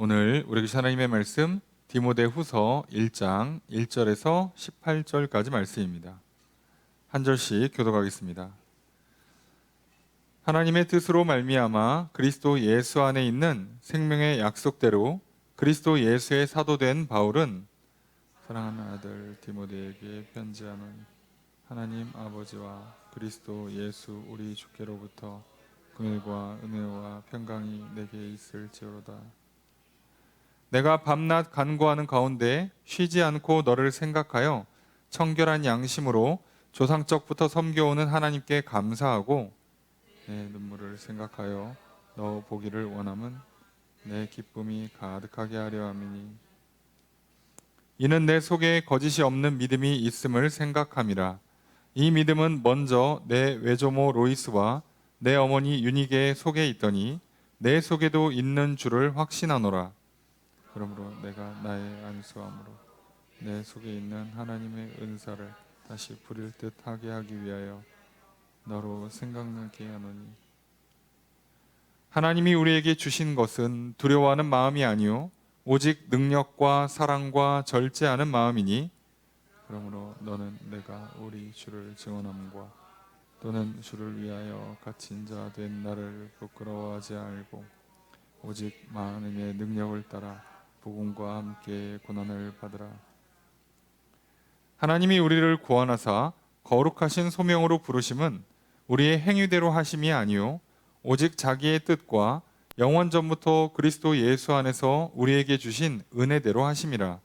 오늘 우리 계신 하나님의 말씀 디모데후서 1장 1절에서 18절까지 말씀입니다. 한 절씩 교독하겠습니다. 하나님의 뜻으로 말미암아 그리스도 예수 안에 있는 생명의 약속대로 그리스도 예수의 사도된 바울은 사랑하는 아들 디모데에게 편지하는 하나님 아버지와 그리스도 예수 우리 주께로부터 긍휼과 은혜와 평강이 내게 있을지어로다. 내가 밤낮 간구하는 가운데 쉬지 않고 너를 생각하여 청결한 양심으로 조상적부터 섬겨오는 하나님께 감사하고 내 눈물을 생각하여 너 보기를 원함은 내 기쁨이 가득하게 하려 함이니 이는 내 속에 거짓이 없는 믿음이 있음을 생각함이라. 이 믿음은 먼저 내 외조모 로이스와 내 어머니 유니게 속에 있더니 내 속에도 있는 줄을 확신하노라. 그러므로 내가 나의 안수함으로 내 속에 있는 하나님의 은사를 다시 부릴 듯 하게 하기 위하여 너로 생각나게 하노니 하나님이 우리에게 주신 것은 두려워하는 마음이 아니요 오직 능력과 사랑과 절제하는 마음이니 그러므로 너는 내가 우리 주를 증언함과 또는 주를 위하여 갇힌 자 된 나를 부끄러워하지 말고 오직 하나님의 능력을 따라 복음과 함께 고난을 받으라. 하나님이 우리를 구원하사 거룩하신 소명으로 부르심은 우리의 행위대로 하심이 아니요 오직 자기의 뜻과 영원 전부터 그리스도 예수 안에서 우리에게 주신 은혜대로 하심이라.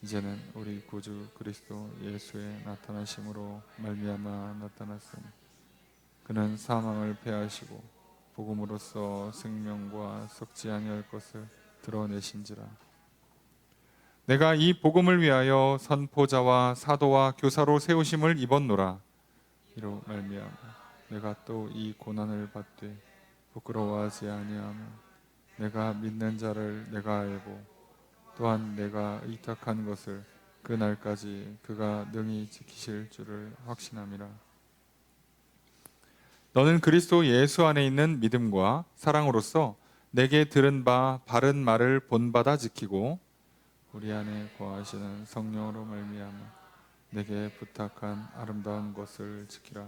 이제는 우리 구주 그리스도 예수의 나타나심으로 말미암아 나타났으니 그는 사망을 패하시고 복음으로써 생명과 썩지 아니할 것을 드러내신지라. 내가 이 복음을 위하여 선포자와 사도와 교사로 세우심을 입었노라. 이로 말미암아 내가 또 이 고난을 받되 부끄러워하지 아니하며 내가 믿는 자를 내가 알고 또한 내가 의탁한 것을 그 날까지 그가 능히 지키실 줄을 확신함이라. 너는 그리스도 예수 안에 있는 믿음과 사랑으로서 내게 들은 바 바른 말을 본받아 지키고 우리 안에 거하시는 성령으로 말미암아 내게 부탁한 아름다운 것을 지키라.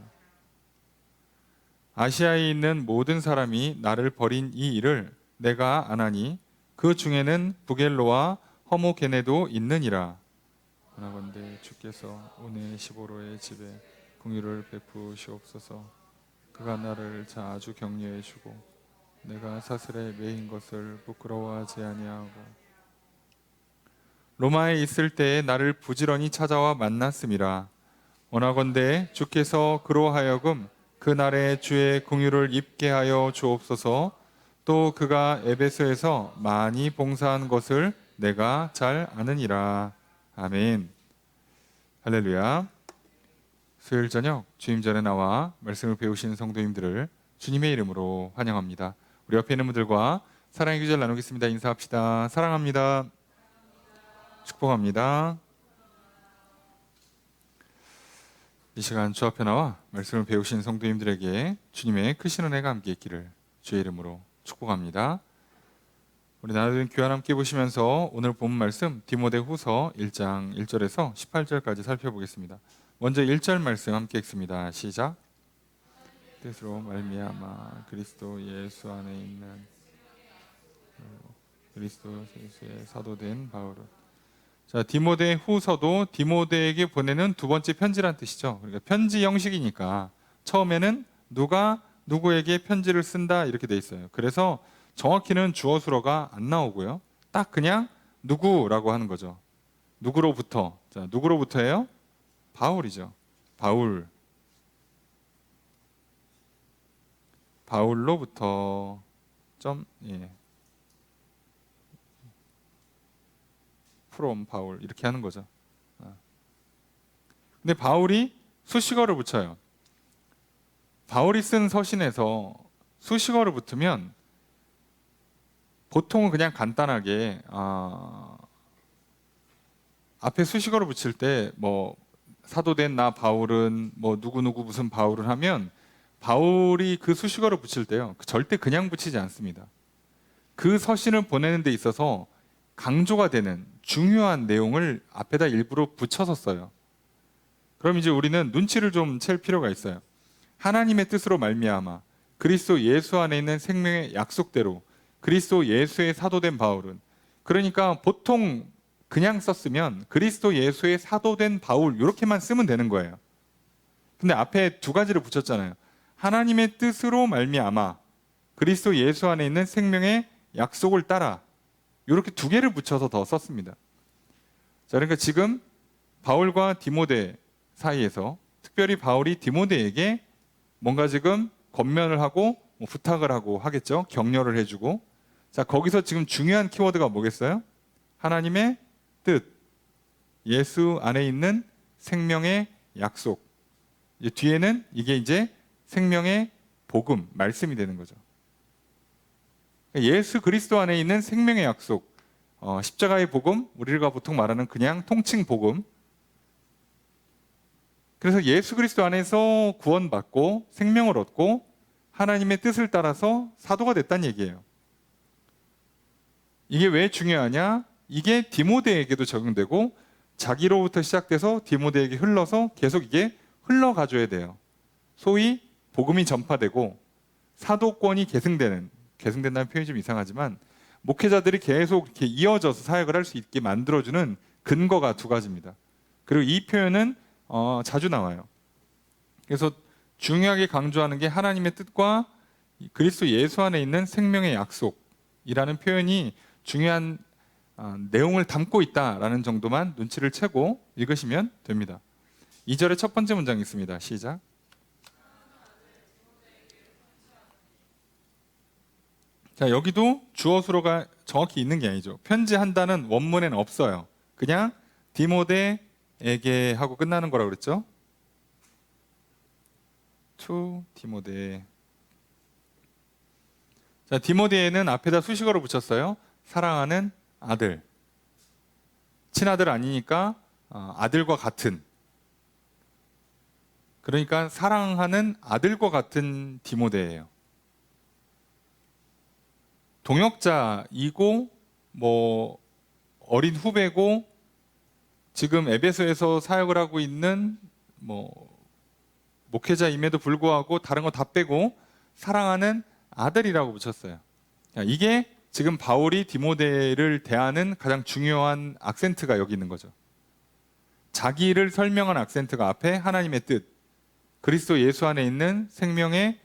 아시아에 있는 모든 사람이 나를 버린 이 일을 내가 안하니 그 중에는 부겔로와 허모게네도 있느니라. 원하건대 주께서 오네시보로의 집에 긍휼을 베푸시옵소서. 그가 나를 자주 격려해 주고 내가 사슬에 매인 것을 부끄러워하지 아니하고 로마에 있을 때에 나를 부지런히 찾아와 만났음이라. 원하건대 주께서 그로 하여금 그날에 주의 긍휼을 입게 하여 주옵소서. 또 그가 에베소에서 많이 봉사한 것을 내가 잘 아느니라. 아멘. 할렐루야. 수요일 저녁 주임 전에 나와 말씀을 배우시는 성도님들을 주님의 이름으로 환영합니다. 우리 옆에 있는 분들과 사랑의 기절 나누겠습니다. 인사합시다. 사랑합니다. 축복합니다. 이 시간 주 앞에 나와 말씀을 배우신 성도님들에게 주님의 크신 은혜가 함께 있기를 주의 이름으로 축복합니다. 우리 나누는 교환 함께 보시면서 오늘 본 말씀 디모데후서 1장 1절에서 18절까지 살펴보겠습니다. 먼저 1절 말씀 함께 읽습니다. 시작. 뜻으로 말미암아 그리스도 예수 안에 있는 그리스도 예수의 사도된 바울은 자, 디모데후서도 디모데에게 보내는 두 번째 편지란 뜻이죠. 그러니까 편지 형식이니까 처음에는 누가 누구에게 편지를 쓴다 이렇게 돼 있어요. 그래서 정확히는 주어 수어가 안 나오고요. 딱 그냥 누구라고 하는 거죠. 누구로부터. 자, 누구로부터예요? 바울이죠. 바울. 바울로부터 from 바울 이렇게 하는 거죠. 근데 바울이 수식어를 붙여요. 바울이 쓴 서신에서 수식어를 붙으면 보통은 그냥 간단하게 앞에 수식어를 붙일 때 뭐 사도된 나 바울은 뭐 누구누구 무슨 바울을 하면 바울이 그 수식어를 붙일 때요 절대 그냥 붙이지 않습니다. 그 서신을 보내는 데 있어서 강조가 되는 중요한 내용을 앞에다 일부러 붙여서 써요. 그럼 이제 우리는 눈치를 좀 챌 필요가 있어요. 하나님의 뜻으로 말미암아 그리스도 예수 안에 있는 생명의 약속대로 그리스도 예수의 사도된 바울은, 그러니까 보통 그냥 썼으면 그리스도 예수의 사도된 바울 이렇게만 쓰면 되는 거예요. 근데 앞에 두 가지를 붙였잖아요. 하나님의 뜻으로 말미암아 그리스도 예수 안에 있는 생명의 약속을 따라, 이렇게 두 개를 붙여서 더 썼습니다. 자, 그러니까 지금 바울과 디모데 사이에서 특별히 바울이 디모데에게 뭔가 지금 권면을 하고 부탁을 하고 하겠죠. 격려를 해주고. 자, 거기서 지금 중요한 키워드가 뭐겠어요? 하나님의 뜻, 예수 안에 있는 생명의 약속. 이제 뒤에는 이게 이제 생명의 복음, 말씀이 되는 거죠. 예수 그리스도 안에 있는 생명의 약속, 십자가의 복음, 우리가 보통 말하는 그냥 통칭 복음. 그래서 예수 그리스도 안에서 구원받고 생명을 얻고 하나님의 뜻을 따라서 사도가 됐다는 얘기예요. 이게 왜 중요하냐? 이게 디모데에게도 적용되고 자기로부터 시작돼서 디모데에게 흘러서 계속 이게 흘러가줘야 돼요. 소위 복음이 전파되고 사도권이 계승된다는 표현이 좀 이상하지만 목회자들이 계속 이렇게 이어져서 사역을 할 수 있게 만들어주는 근거가 두 가지입니다. 그리고 이 표현은 자주 나와요. 그래서 중요하게 강조하는 게 하나님의 뜻과 그리스도 예수 안에 있는 생명의 약속이라는 표현이 중요한 내용을 담고 있다라는 정도만 눈치를 채고 읽으시면 됩니다. 2절의 첫 번째 문장 있습니다. 시작. 자, 여기도 주어 수로가 정확히 있는 게 아니죠. 편지한다는 원문에는 없어요. 그냥 디모데에게 하고 끝나는 거라고 그랬죠. to 디모데. 자, 디모데에는 앞에다 수식어를 붙였어요. 사랑하는 아들. 친아들 아니니까 아들과 같은. 그러니까 사랑하는 아들과 같은 디모데예요. 동역자이고 어린 후배고 지금 에베소에서 사역을 하고 있는 목회자임에도 불구하고 다른 거 다 빼고 사랑하는 아들이라고 붙였어요. 이게 지금 바울이 디모데를 대하는 가장 중요한 악센트가 여기 있는 거죠. 자기를 설명한 악센트가 앞에 하나님의 뜻, 그리스도 예수 안에 있는 생명의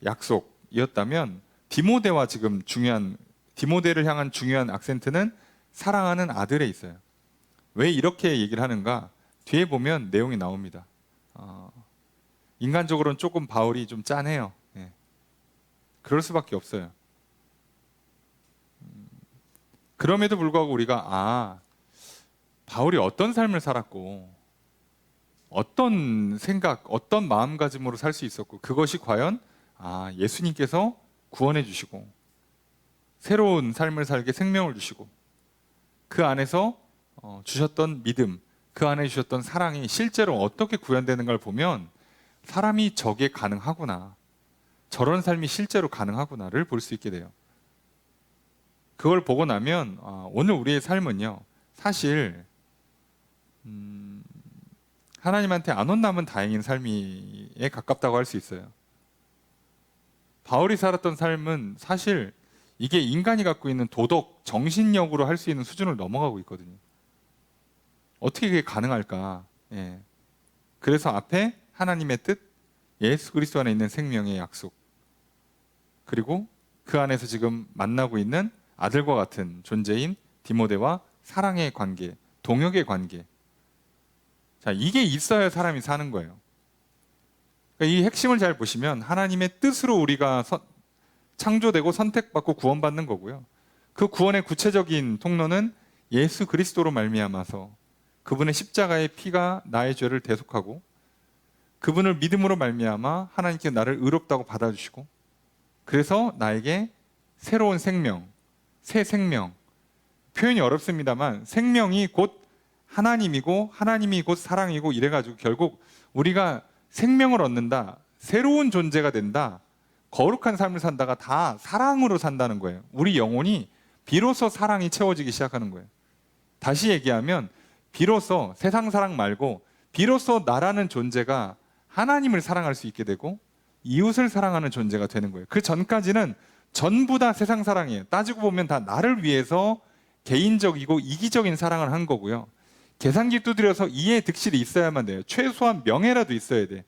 약속이었다면 디모데와 지금 디모데를 향한 중요한 악센트는 사랑하는 아들에 있어요. 왜 이렇게 얘기를 하는가? 뒤에 보면 내용이 나옵니다. 인간적으로는 조금 바울이 좀 짠해요. 예. 그럴 수밖에 없어요. 그럼에도 불구하고 우리가 바울이 어떤 삶을 살았고 어떤 생각, 어떤 마음가짐으로 살 수 있었고 그것이 과연 예수님께서 구원해 주시고 새로운 삶을 살게 생명을 주시고 그 안에서 주셨던 믿음, 그 안에 주셨던 사랑이 실제로 어떻게 구현되는가를 보면 사람이 저게 가능하구나, 저런 삶이 실제로 가능하구나를 볼 수 있게 돼요. 그걸 보고 나면 오늘 우리의 삶은요, 사실 하나님한테 안 혼남은 다행인 삶에 가깝다고 할 수 있어요. 바울이 살았던 삶은 사실 이게 인간이 갖고 있는 도덕, 정신력으로 할 수 있는 수준을 넘어가고 있거든요. 어떻게 그게 가능할까? 예. 그래서 앞에 하나님의 뜻, 예수 그리스도 안에 있는 생명의 약속, 그리고 그 안에서 지금 만나고 있는 아들과 같은 존재인 디모데와 사랑의 관계, 동역의 관계. 자, 이게 있어야 사람이 사는 거예요. 그러니까 이 핵심을 잘 보시면 하나님의 뜻으로 우리가 창조되고 선택받고 구원받는 거고요. 그 구원의 구체적인 통로는 예수 그리스도로 말미암아서 그분의 십자가의 피가 나의 죄를 대속하고 그분을 믿음으로 말미암아 하나님께 나를 의롭다고 받아주시고 그래서 나에게 새로운 생명, 새 생명, 표현이 어렵습니다만 생명이 곧 하나님이고 하나님이 곧 사랑이고 이래가지고 결국 우리가 생명을 얻는다, 새로운 존재가 된다, 거룩한 삶을 산다가 다 사랑으로 산다는 거예요. 우리 영혼이 비로소 사랑이 채워지기 시작하는 거예요. 다시 얘기하면 비로소 세상 사랑 말고 비로소 나라는 존재가 하나님을 사랑할 수 있게 되고 이웃을 사랑하는 존재가 되는 거예요. 그 전까지는 전부 다 세상 사랑이에요. 따지고 보면 다 나를 위해서 개인적이고 이기적인 사랑을 한 거고요. 계산기 두드려서 이해 득실이 있어야만 돼요. 최소한 명예라도 있어야 돼.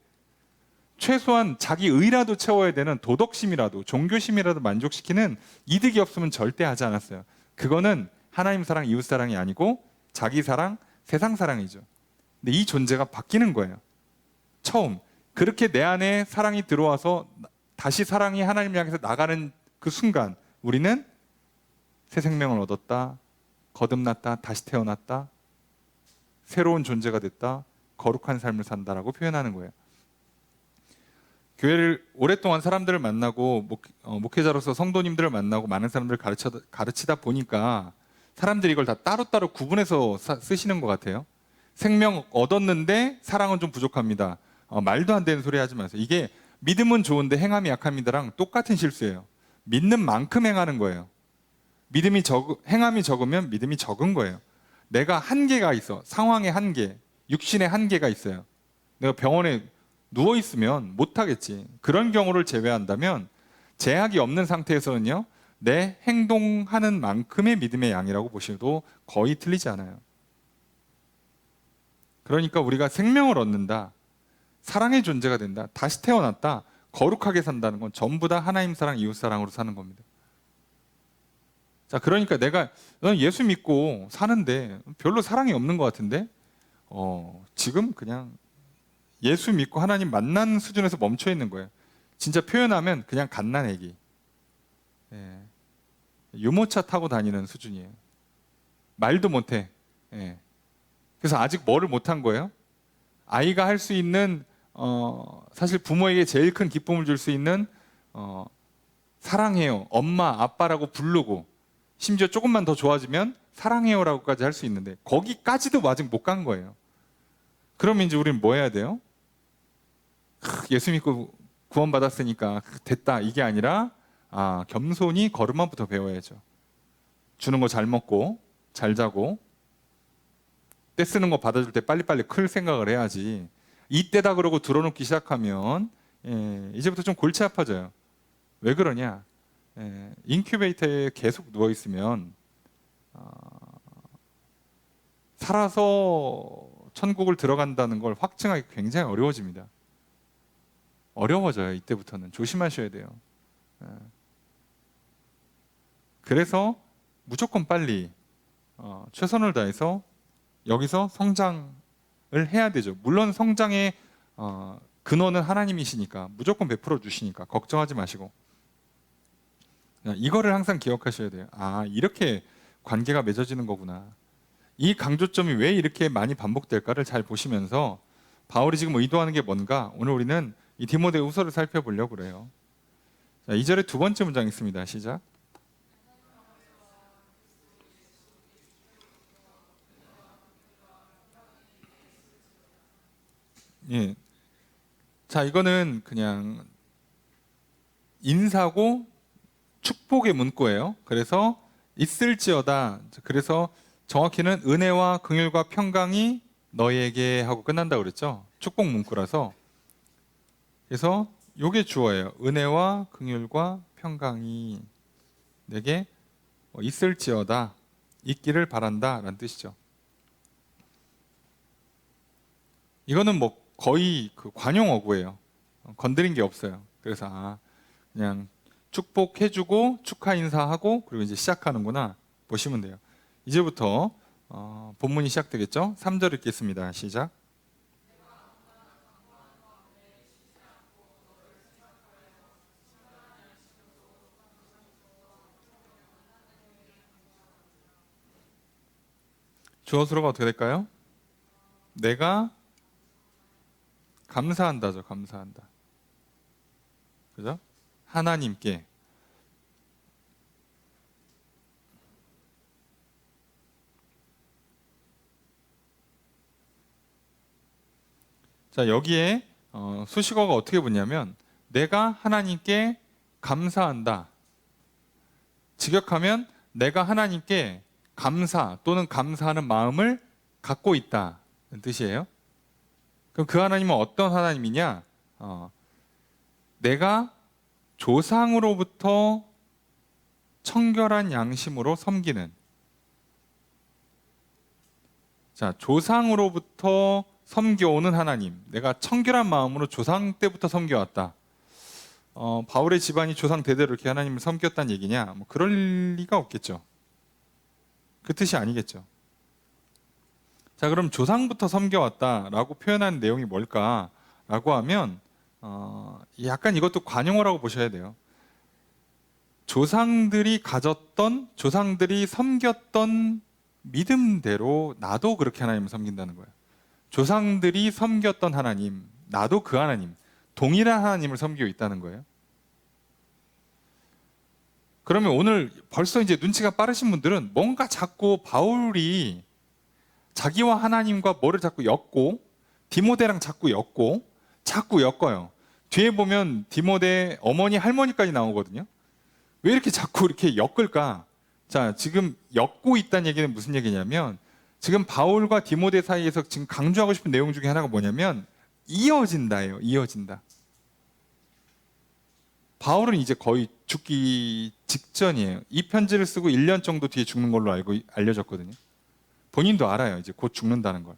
최소한 자기 의라도 채워야 되는 도덕심이라도 종교심이라도 만족시키는 이득이 없으면 절대 하지 않았어요. 그거는 하나님 사랑, 이웃 사랑이 아니고 자기 사랑, 세상 사랑이죠. 근데 이 존재가 바뀌는 거예요. 처음 그렇게 내 안에 사랑이 들어와서 다시 사랑이 하나님을 향해서 나가는 그 순간 우리는 새 생명을 얻었다, 거듭났다, 다시 태어났다, 새로운 존재가 됐다, 거룩한 삶을 산다라고 표현하는 거예요. 교회를 오랫동안 사람들을 만나고 목회자로서 성도님들을 만나고 많은 사람들을 가르치다 보니까 사람들이 이걸 다 따로따로 구분해서 쓰시는 것 같아요. 생명 얻었는데 사랑은 좀 부족합니다. 말도 안 되는 소리 하지 마세요. 이게 믿음은 좋은데 행함이 약합니다랑 똑같은 실수예요. 믿는 만큼 행하는 거예요. 행함이 적으면 믿음이 적은 거예요. 내가 한계가 있어. 상황의 한계, 육신의 한계가 있어요. 내가 병원에 누워있으면 못하겠지. 그런 경우를 제외한다면 제약이 없는 상태에서는요, 내 행동하는 만큼의 믿음의 양이라고 보셔도 거의 틀리지 않아요. 그러니까 우리가 생명을 얻는다, 사랑의 존재가 된다, 다시 태어났다, 거룩하게 산다는 건 전부 다 하나님 사랑, 이웃 사랑으로 사는 겁니다. 자, 그러니까 넌 예수 믿고 사는데 별로 사랑이 없는 것 같은데 지금 그냥 예수 믿고 하나님 만난 수준에서 멈춰 있는 거예요. 진짜 표현하면 그냥 갓난아기, 유모차 타고 다니는 수준이에요. 말도 못해. 그래서 아직 뭐를 못한 거예요? 아이가 할 수 있는 사실 부모에게 제일 큰 기쁨을 줄 수 있는 사랑해요, 엄마, 아빠라고 부르고, 심지어 조금만 더 좋아지면 사랑해요라고까지 할 수 있는데 거기까지도 아직 못 간 거예요. 그러면 이제 우리는 뭐 해야 돼요? 예수 믿고 구원받았으니까 됐다, 이게 아니라 겸손히 걸음마부터 배워야죠. 주는 거 잘 먹고 잘 자고 때 쓰는 거 받아줄 때 빨리빨리 클 생각을 해야지. 이때다 그러고 들어놓기 시작하면 이제부터 좀 골치 아파져요. 왜 그러냐? 인큐베이터에 계속 누워있으면 살아서 천국을 들어간다는 걸 확증하기 굉장히 어려워집니다. 어려워져요. 이때부터는 조심하셔야 돼요. 그래서 무조건 빨리 최선을 다해서 여기서 성장을 해야 되죠. 물론 성장의 근원은 하나님이시니까 무조건 베풀어 주시니까 걱정하지 마시고, 이거를 항상 기억하셔야 돼요. 이렇게 관계가 맺어지는 거구나. 이 강조점이 왜 이렇게 많이 반복될까를 잘 보시면서 바울이 지금 의도하는 게 뭔가 오늘 우리는 이 디모데후서를 살펴보려고 그래요. 자, 2절에 두 번째 문장 있습니다. 시작. 예. 자, 이거는 그냥 인사고 축복의 문구예요. 그래서 있을지어다. 그래서 정확히는 은혜와 긍휼과 평강이 너희에게 하고 끝난다고 그랬죠. 축복 문구라서. 그래서 요게 주어예요. 은혜와 긍휼과 평강이 내게 있을지어다, 있기를 바란다 라는 뜻이죠. 이거는 뭐 거의 그 관용어구예요. 건드린 게 없어요. 그래서 그냥 축복해주고 축하 인사하고 그리고 이제 시작하는구나 보시면 돼요. 이제부터 본문이 시작되겠죠. 3절 읽겠습니다. 시작. 주어수로가 어떻게 될까요? 내가 감사한다죠. 감사한다. 그죠? 하나님께. 자, 여기에 수식어가 어떻게 붙냐면 내가 하나님께 감사한다. 직역하면 내가 하나님께 감사 또는 감사하는 마음을 갖고 있다는 뜻이에요. 그럼 그 하나님은 어떤 하나님이냐? 내가 조상으로부터 청결한 양심으로 섬기는, 자, 조상으로부터 섬겨오는 하나님, 내가 청결한 마음으로 조상 때부터 섬겨왔다. 바울의 집안이 조상 대대로 이렇게 하나님을 섬겼다는 얘기냐? 뭐 그럴 리가 없겠죠. 그 뜻이 아니겠죠. 자, 그럼 조상부터 섬겨왔다라고 표현한 내용이 뭘까라고 하면 약간 이것도 관용어라고 보셔야 돼요. 조상들이 가졌던, 조상들이 섬겼던 믿음대로 나도 그렇게 하나님을 섬긴다는 거예요. 조상들이 섬겼던 하나님, 나도 그 하나님, 동일한 하나님을 섬기고 있다는 거예요. 그러면 오늘 벌써 이제 눈치가 빠르신 분들은 뭔가 자꾸 바울이 자기와 하나님과 뭐를 자꾸 엮고, 디모데랑 자꾸 엮어요. 뒤에 보면 디모데 어머니, 할머니까지 나오거든요. 왜 이렇게 자꾸 이렇게 엮을까? 자, 지금 엮고 있다는 얘기는 무슨 얘기냐면, 지금 바울과 디모데 사이에서 지금 강조하고 싶은 내용 중에 하나가 뭐냐면 이어진다예요. 이어진다. 바울은 이제 거의 죽기 직전이에요. 이 편지를 쓰고 1년 정도 뒤에 죽는 걸로 알려졌거든요. 본인도 알아요. 이제 곧 죽는다는 걸.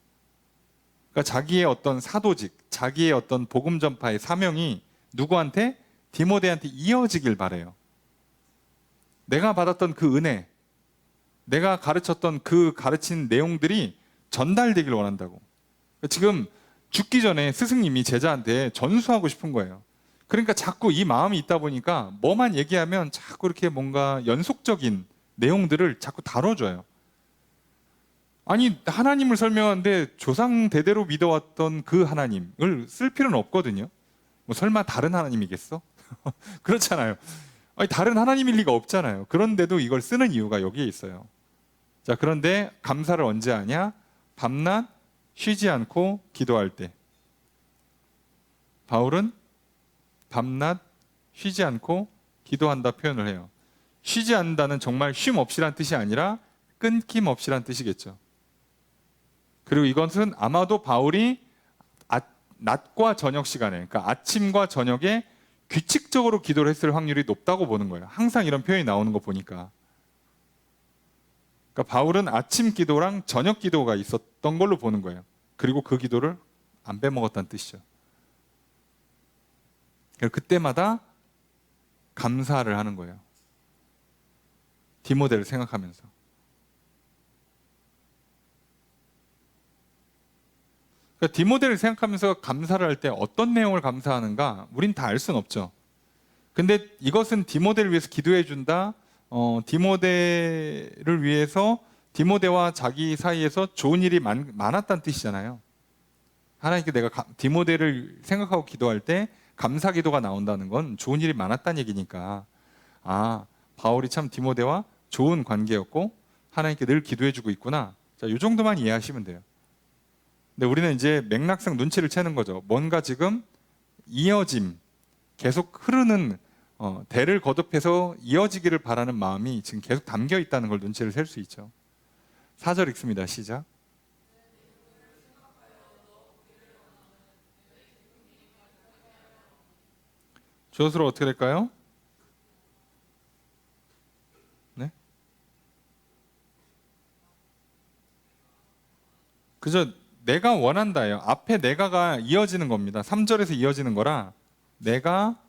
그러니까 자기의 어떤 사도직, 자기의 어떤 복음 전파의 사명이 누구한테? 디모데한테 이어지길 바래요. 내가 받았던 그 은혜, 내가 가르쳤던 그 가르친 내용들이 전달되길 원한다고. 지금 죽기 전에 스승님이 제자한테 전수하고 싶은 거예요. 그러니까 자꾸 이 마음이 있다 보니까 뭐만 얘기하면 자꾸 이렇게 뭔가 연속적인 내용들을 자꾸 다뤄줘요. 아니, 하나님을 설명하는데 조상 대대로 믿어왔던 그 하나님을 쓸 필요는 없거든요. 뭐 설마 다른 하나님이겠어? 그렇잖아요. 아니, 다른 하나님일 리가 없잖아요. 그런데도 이걸 쓰는 이유가 여기에 있어요. 자, 그런데 감사를 언제 하냐? 밤낮 쉬지 않고 기도할 때. 바울은 밤낮 쉬지 않고 기도한다 표현을 해요. 쉬지 않는다는 정말 쉼 없이란 뜻이 아니라 끊김 없이란 뜻이겠죠. 그리고 이것은 아마도 바울이 낮과 저녁 시간에, 그러니까 아침과 저녁에 규칙적으로 기도를 했을 확률이 높다고 보는 거예요. 항상 이런 표현이 나오는 거 보니까. 그러니까 바울은 아침 기도랑 저녁 기도가 있었던 걸로 보는 거예요. 그리고 그 기도를 안 빼먹었다는 뜻이죠. 그때마다 감사를 하는 거예요. 디모데를 생각하면서. 그러니까 디모데를 생각하면서 감사를 할 때 어떤 내용을 감사하는가? 우린 다 알 수는 없죠. 근데 이것은 디모데를 위해서 기도해 준다. 디모데를 위해서 디모데와 자기 사이에서 좋은 일이 많았다는 뜻이잖아요. 하나님께 내가 디모데를 생각하고 기도할 때 감사 기도가 나온다는 건 좋은 일이 많았다는 얘기니까, 바울이 참 디모데와 좋은 관계였고 하나님께 늘 기도해 주고 있구나. 자, 이 정도만 이해하시면 돼요. 근데 우리는 이제 맥락상 눈치를 채는 거죠. 뭔가 지금 이어짐, 계속 흐르는, 대를 거듭해서 이어지기를 바라는 마음이 지금 계속 담겨 있다는 걸 눈치를 챌 수 있죠. 4절 읽습니다. 시작. 주어수로 어떻게 될까요? 네? 그저 내가 원한다예요. 앞에 내가가 이어지는 겁니다. 3절에서 이어지는 거라 내가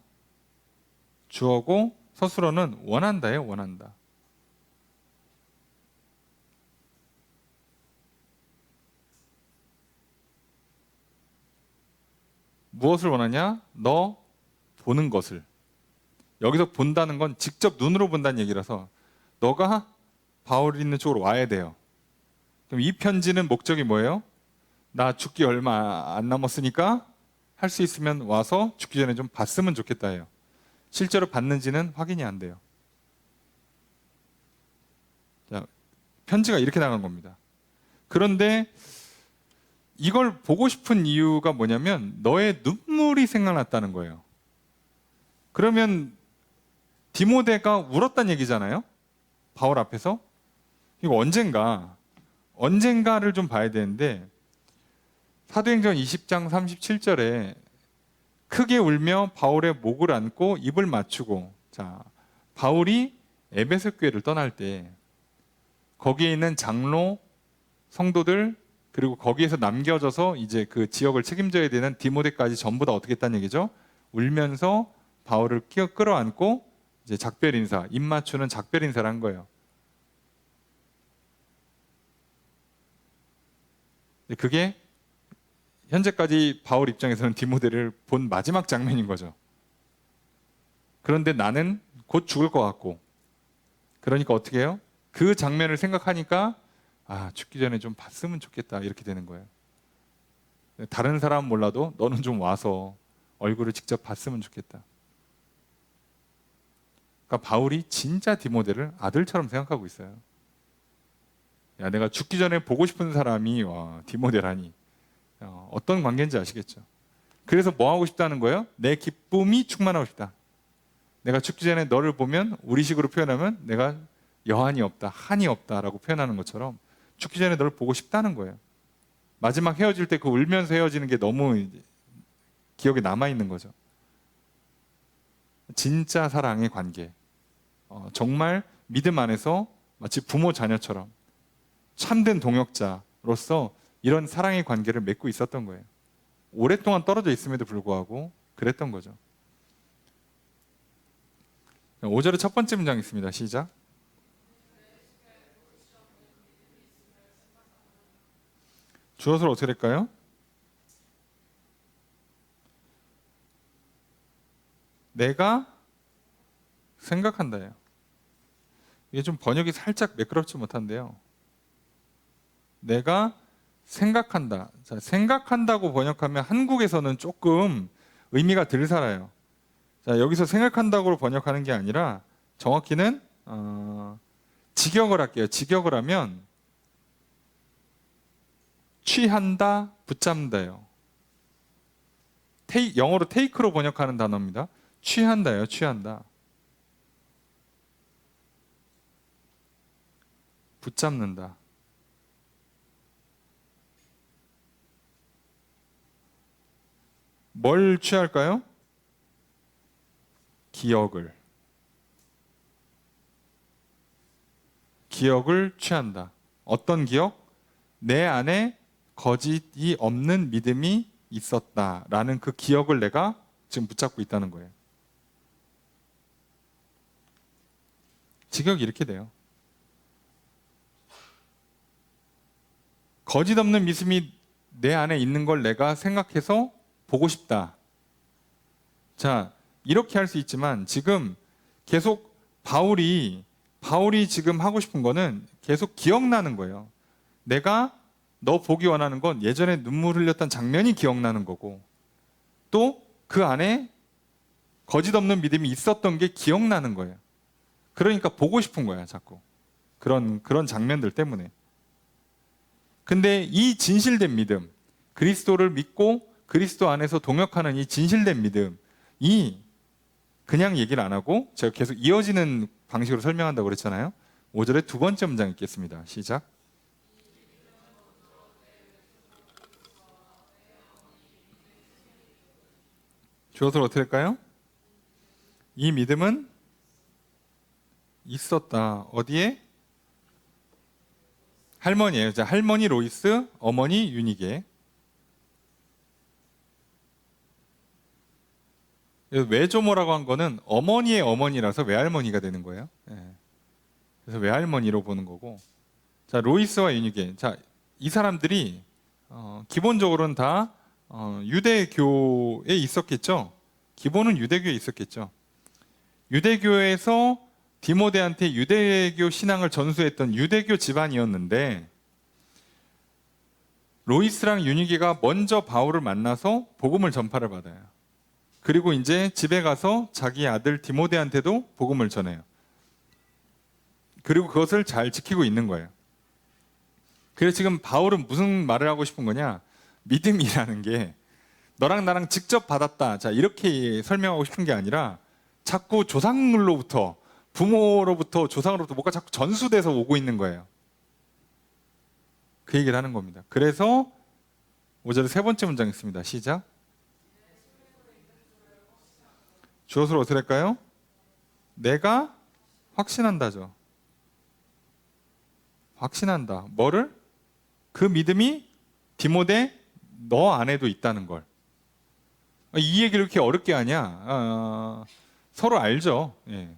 주어고 서술어는 원한다예요. 원한다. 무엇을 원하냐? 너 보는 것을. 여기서 본다는 건 직접 눈으로 본다는 얘기라서 너가 바울이 있는 쪽으로 와야 돼요. 그럼 이 편지는 목적이 뭐예요? 나 죽기 얼마 안 남았으니까 할 수 있으면 와서 죽기 전에 좀 봤으면 좋겠다 해요. 실제로 봤는지는 확인이 안 돼요. 자, 편지가 이렇게 나간 겁니다. 그런데 이걸 보고 싶은 이유가 뭐냐면 너의 눈물이 생각났다는 거예요. 그러면 디모데가 울었다는 얘기잖아요. 바울 앞에서. 이거 언젠가를 좀 봐야 되는데 사도행전 20장 37절에 크게 울며 바울의 목을 안고 입을 맞추고, 자, 바울이 에베소 교회를 떠날 때 거기에 있는 장로, 성도들, 그리고 거기에서 남겨져서 이제 그 지역을 책임져야 되는 디모데까지 전부 다 어떻게 했다는 얘기죠? 울면서 바울을 끌어안고 이제 작별 인사, 입 맞추는 작별 인사를 한 거예요. 그게 현재까지 바울 입장에서는 디모데를 본 마지막 장면인 거죠. 그런데 나는 곧 죽을 것 같고, 그러니까 어떻게 해요? 그 장면을 생각하니까 죽기 전에 좀 봤으면 좋겠다, 이렇게 되는 거예요. 다른 사람은 몰라도 너는 좀 와서 얼굴을 직접 봤으면 좋겠다. 그러니까 바울이 진짜 디모데를 아들처럼 생각하고 있어요. 야, 내가 죽기 전에 보고 싶은 사람이 디모데라니 어떤 관계인지 아시겠죠? 그래서 뭐 하고 싶다는 거예요? 내 기쁨이 충만하고 싶다. 내가 죽기 전에 너를 보면, 우리식으로 표현하면 내가 여한이 없다, 한이 없다라고 표현하는 것처럼 죽기 전에 너를 보고 싶다는 거예요. 마지막 헤어질 때 그 울면서 헤어지는 게 너무 기억에 남아있는 거죠. 진짜 사랑의 관계, 정말 믿음 안에서 마치 부모 자녀처럼 참된 동역자로서 이런 사랑의 관계를 맺고 있었던 거예요. 오랫동안 떨어져 있음에도 불구하고 그랬던 거죠. 5절의 첫 번째 문장 있습니다. 시작. 주어서는 어떻게 될까요? 내가 생각한다예요. 이게 좀 번역이 살짝 매끄럽지 못한데요. 내가 생각한다. 자, 생각한다고 번역하면 한국에서는 조금 의미가 덜 살아요. 자, 여기서 생각한다고 번역하는 게 아니라 정확히는 직역을 할게요. 직역을 하면 취한다, 붙잡는다요. 영어로 take로 번역하는 단어입니다. 취한다요, 취한다. 붙잡는다. 뭘 취할까요? 기억을 취한다. 어떤 기억? 내 안에 거짓이 없는 믿음이 있었다라는 그 기억을 내가 지금 붙잡고 있다는 거예요. 직역이 이렇게 돼요. 거짓 없는 믿음이 내 안에 있는 걸 내가 생각해서 보고 싶다. 자, 이렇게 할 수 있지만 지금 계속 바울이 지금 하고 싶은 거는 계속 기억나는 거예요. 내가 너 보기 원하는 건 예전에 눈물 흘렸던 장면이 기억나는 거고, 또 그 안에 거짓 없는 믿음이 있었던 게 기억나는 거예요. 그러니까 보고 싶은 거야, 자꾸. 그런 장면들 때문에. 근데 이 진실된 믿음, 그리스도를 믿고 그리스도 안에서 동역하는 이 진실된 믿음, 이 그냥 얘기를 안 하고 제가 계속 이어지는 방식으로 설명한다고 그랬잖아요. 5절의 두 번째 문장 읽겠습니다. 시작. 주어서 어떻게 될까요? 이 믿음은 있었다. 어디에? 할머니예요. 자, 할머니 로이스, 어머니 유니게. 외조모라고 한 거는 어머니의 어머니라서 외할머니가 되는 거예요. 그래서 외할머니로 보는 거고. 자, 로이스와 유니게. 자, 이 사람들이 기본적으로는 다 유대교에 있었겠죠. 기본은 유대교에 있었겠죠. 유대교에서 디모데한테 유대교 신앙을 전수했던 유대교 집안이었는데, 로이스랑 유니게가 먼저 바울을 만나서 복음을 전파를 받아요. 그리고 이제 집에 가서 자기 아들 디모데한테도 복음을 전해요. 그리고 그것을 잘 지키고 있는 거예요. 그래서 지금 바울은 무슨 말을 하고 싶은 거냐? 믿음이라는 게 너랑 나랑 직접 받았다. 자, 이렇게 설명하고 싶은 게 아니라 자꾸 조상으로부터, 부모로부터, 조상으로부터 뭐가 자꾸 전수돼서 오고 있는 거예요. 그 얘기를 하는 겁니다. 그래서 5절의 세 번째 문장 있습니다. 시작. 주어서로 어떻게 할까요? 내가 확신한다죠. 확신한다. 뭐를? 그 믿음이 디모데 너 안에도 있다는 걸. 이 얘기를 이렇게 어렵게 하냐? 서로 알죠. 예.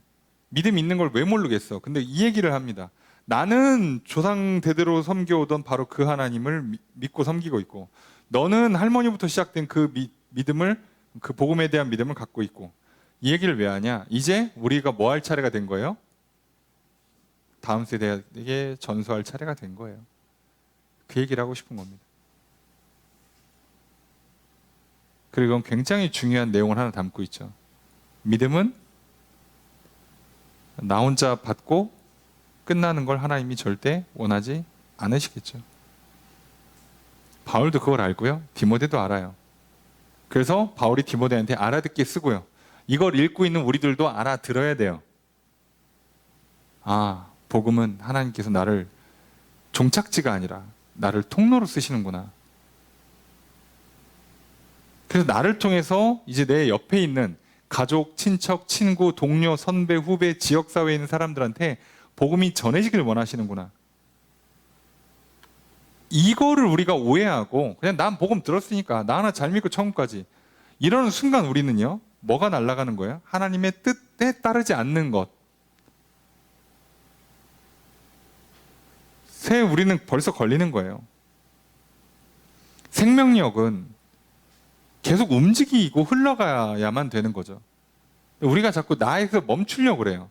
믿음 있는 걸 왜 모르겠어. 근데 이 얘기를 합니다. 나는 조상 대대로 섬겨오던 바로 그 하나님을 믿고 섬기고 있고, 너는 할머니부터 시작된 그 믿음을, 그 복음에 대한 믿음을 갖고 있고. 이 얘기를 왜 하냐? 이제 우리가 뭐 할 차례가 된 거예요? 다음 세대에게 전수할 차례가 된 거예요. 그 얘기를 하고 싶은 겁니다. 그리고 이건 굉장히 중요한 내용을 하나 담고 있죠. 믿음은 나 혼자 받고 끝나는 걸 하나님이 절대 원하지 않으시겠죠. 바울도 그걸 알고요. 디모데도 알아요. 그래서 바울이 디모데한테 알아듣게 쓰고요. 이걸 읽고 있는 우리들도 알아들어야 돼요. 아, 복음은 하나님께서 나를 종착지가 아니라 나를 통로로 쓰시는구나. 그래서 나를 통해서 이제 내 옆에 있는 가족, 친척, 친구, 동료, 선배, 후배, 지역사회에 있는 사람들한테 복음이 전해지길 원하시는구나. 이거를 우리가 오해하고 그냥 난 복음 들었으니까 나 하나 잘 믿고 천국까지 이러는 순간 우리는요, 뭐가 날아가는 거예요? 하나님의 뜻에 따르지 않는 것. 새 우리는 벌써 걸리는 거예요. 생명력은 계속 움직이고 흘러가야만 되는 거죠. 우리가 자꾸 나에서 멈추려고 그래요.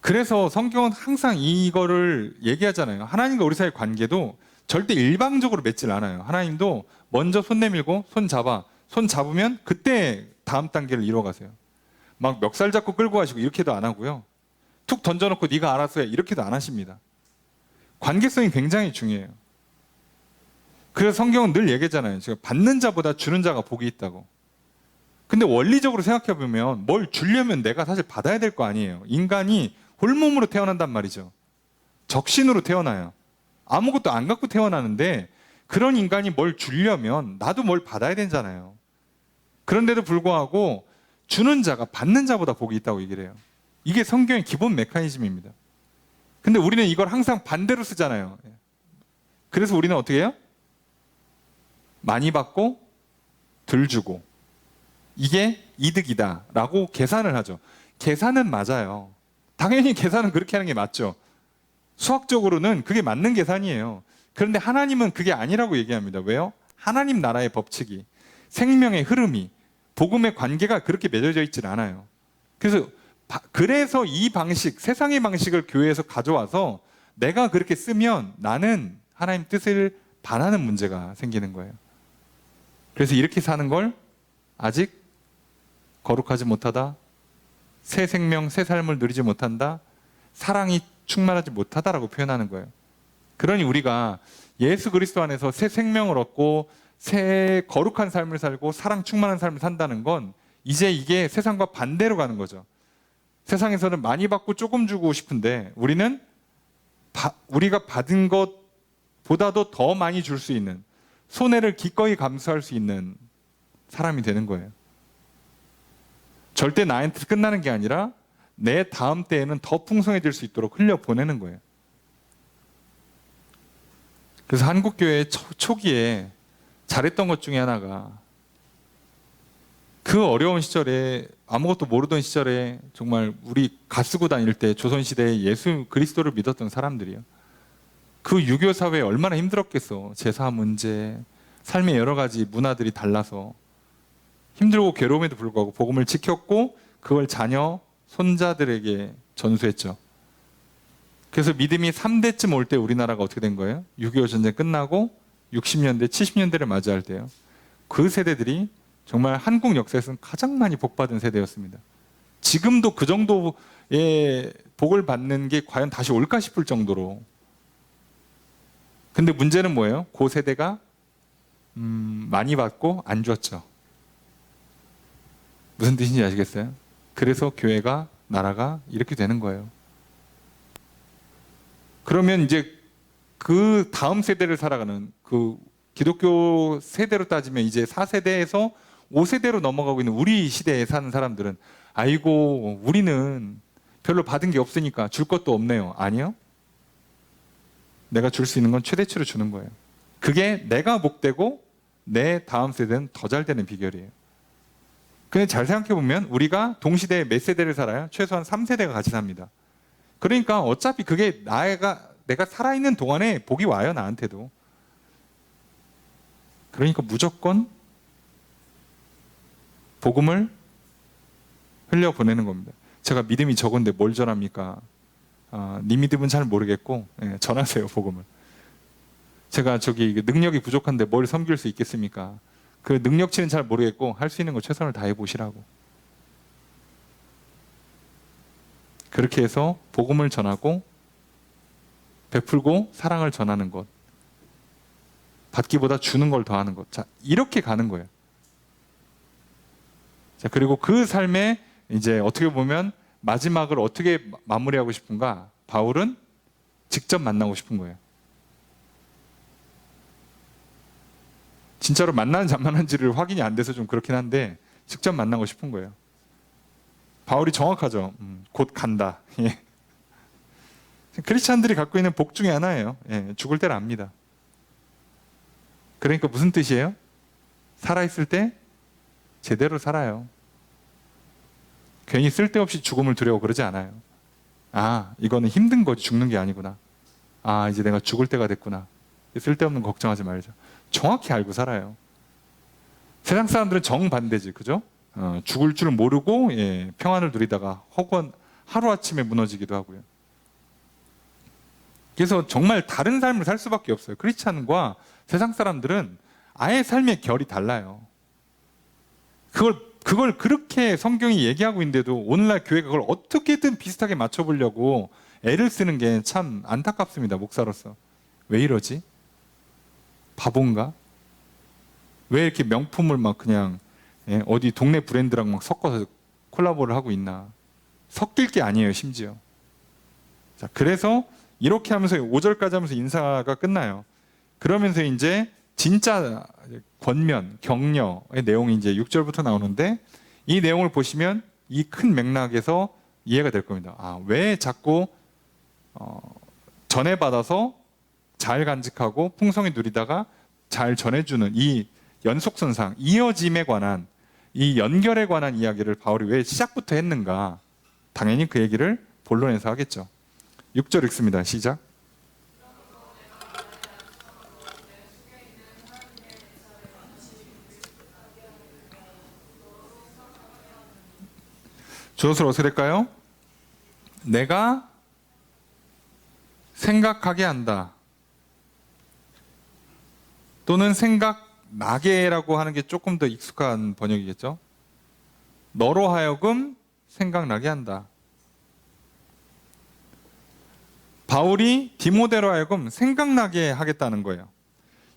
그래서 성경은 항상 이거를 얘기하잖아요. 하나님과 우리 사이의 관계도 절대 일방적으로 맺질 않아요. 하나님도 먼저 손 내밀고 손 잡으면 그때 다음 단계를 이뤄가세요. 막 멱살 잡고 끌고 가시고 이렇게도 안 하고요. 툭 던져놓고 네가 알아서 해 이렇게도 안 하십니다. 관계성이 굉장히 중요해요. 그래서 성경은 늘 얘기하잖아요. 제가 받는 자보다 주는 자가 복이 있다고. 근데 원리적으로 생각해보면 뭘 주려면 내가 사실 받아야 될 거 아니에요. 인간이 홀몸으로 태어난단 말이죠. 적신으로 태어나요. 아무것도 안 갖고 태어나는데 그런 인간이 뭘 주려면 나도 뭘 받아야 되잖아요. 그런데도 불구하고 주는 자가 받는 자보다 복이 있다고 얘기를 해요. 이게 성경의 기본 메커니즘입니다. 근데 우리는 이걸 항상 반대로 쓰잖아요. 그래서 우리는 어떻게 해요? 많이 받고 덜 주고 이게 이득이다 라고 계산을 하죠. 계산은 맞아요. 당연히 계산은 그렇게 하는 게 맞죠. 수학적으로는 그게 맞는 계산이에요. 그런데 하나님은 그게 아니라고 얘기합니다. 왜요? 하나님 나라의 법칙이, 생명의 흐름이, 복음의 관계가 그렇게 맺어져 있질 않아요. 그래서 이 방식, 세상의 방식을 교회에서 가져와서 내가 그렇게 쓰면 나는 하나님 뜻을 반하는 문제가 생기는 거예요. 그래서 이렇게 사는 걸 아직 거룩하지 못하다, 새 생명, 새 삶을 누리지 못한다, 사랑이 충만하지 못하다라고 표현하는 거예요. 그러니 우리가 예수 그리스도 안에서 새 생명을 얻고 새 거룩한 삶을 살고 사랑 충만한 삶을 산다는 건 이제 이게 세상과 반대로 가는 거죠. 세상에서는 많이 받고 조금 주고 싶은데 우리는 우리가 받은 것보다도 더 많이 줄 수 있는, 손해를 기꺼이 감수할 수 있는 사람이 되는 거예요. 절대 나한테 끝나는 게 아니라 내 다음 때에는 더 풍성해질 수 있도록 흘려보내는 거예요. 그래서 한국교회 초기에 잘했던 것 중에 하나가 그 어려운 시절에 아무것도 모르던 시절에 정말 우리 가쓰고 다닐 때 조선시대에 예수 그리스도를 믿었던 사람들이요. 그 유교 사회에 얼마나 힘들었겠어. 제사 문제, 삶의 여러 가지 문화들이 달라서 힘들고 괴로움에도 불구하고 복음을 지켰고 그걸 자녀, 손자들에게 전수했죠. 그래서 믿음이 3대쯤 올 때 우리나라가 어떻게 된 거예요? 6.25 전쟁 끝나고 60년대, 70년대를 맞이할 때요. 그 세대들이 정말 한국 역사에서는 가장 많이 복받은 세대였습니다. 지금도 그 정도의 복을 받는 게 과연 다시 올까 싶을 정도로. 근데 문제는 뭐예요? 그 세대가 많이 받고 안 줬죠. 무슨 뜻인지 아시겠어요? 그래서 교회가, 나라가 이렇게 되는 거예요. 그러면 이제 그 다음 세대를 살아가는, 그 기독교 세대로 따지면 이제 4세대에서 5세대로 넘어가고 있는 우리 시대에 사는 사람들은, 아이고 우리는 별로 받은 게 없으니까 줄 것도 없네요. 아니요. 내가 줄 수 있는 건 최대치로 주는 거예요. 그게 내가 목되고 내 다음 세대는 더 잘 되는 비결이에요. 근데 잘 생각해 보면 우리가 동시대에 몇 세대를 살아요? 최소한 3세대가 같이 삽니다. 그러니까 어차피 그게 내가 살아있는 동안에 복이 와요, 나한테도. 그러니까 무조건 복음을 흘려보내는 겁니다. 제가 믿음이 적은데 뭘 전합니까? 네 믿음은 잘 모르겠고, 전하세요, 복음을. 제가 능력이 부족한데 뭘 섬길 수 있겠습니까? 그 능력치는 잘 모르겠고 할 수 있는 거 최선을 다해 보시라고. 그렇게 해서 복음을 전하고 베풀고 사랑을 전하는 것, 받기보다 주는 걸 더하는 것. 자, 이렇게 가는 거예요. 자, 그리고 그 삶에 이제 어떻게 보면 마지막을 어떻게 마무리하고 싶은가? 바울은 직접 만나고 싶은 거예요. 진짜로 만나는지 안 만나는지를 확인이 안 돼서 좀 그렇긴 한데 직접 만나고 싶은 거예요. 바울이 정확하죠. 곧 간다. 예. 크리스찬들이 갖고 있는 복 중에 하나예요. 죽을 때를 압니다. 그러니까 무슨 뜻이에요? 살아있을 때 제대로 살아요. 괜히 쓸데없이 죽음을 두려워 그러지 않아요. 이거는 힘든 거지 죽는 게 아니구나. 이제 내가 죽을 때가 됐구나. 쓸데없는 걱정하지 말자. 정확히 알고 살아요. 세상 사람들은 정반대지, 그죠? 죽을 줄 모르고 평안을 누리다가 혹은 하루아침에 무너지기도 하고요. 그래서 정말 다른 삶을 살 수밖에 없어요. 크리스찬과 세상 사람들은 아예 삶의 결이 달라요. 그걸 그렇게 성경이 얘기하고 있는데도 오늘날 교회가 그걸 어떻게든 비슷하게 맞춰보려고 애를 쓰는 게 참 안타깝습니다, 목사로서. 왜 이러지? 바본가? 왜 이렇게 명품을 막 그냥 어디 동네 브랜드랑 막 섞어서 콜라보를 하고 있나? 섞일 게 아니에요, 심지어. 자, 그래서 이렇게 하면서 5절까지 하면서 인사가 끝나요. 그러면서 이제 진짜 권면, 격려의 내용이 이제 6절부터 나오는데, 이 내용을 보시면 이 큰 맥락에서 이해가 될 겁니다. 왜 자꾸 전해받아서 잘 간직하고 풍성히 누리다가 잘 전해주는 이 연속선상, 이어짐에 관한, 이 연결에 관한 이야기를 바울이 왜 시작부터 했는가? 당연히 그 얘기를 본론에서 하겠죠. 6절 읽습니다. 시작. 주어서 어떻게 될까요? 내가 생각하게 한다. 또는 생각나게라고 하는 게 조금 더 익숙한 번역이겠죠. 너로 하여금 생각나게 한다. 바울이 디모데로 하여금 생각나게 하겠다는 거예요.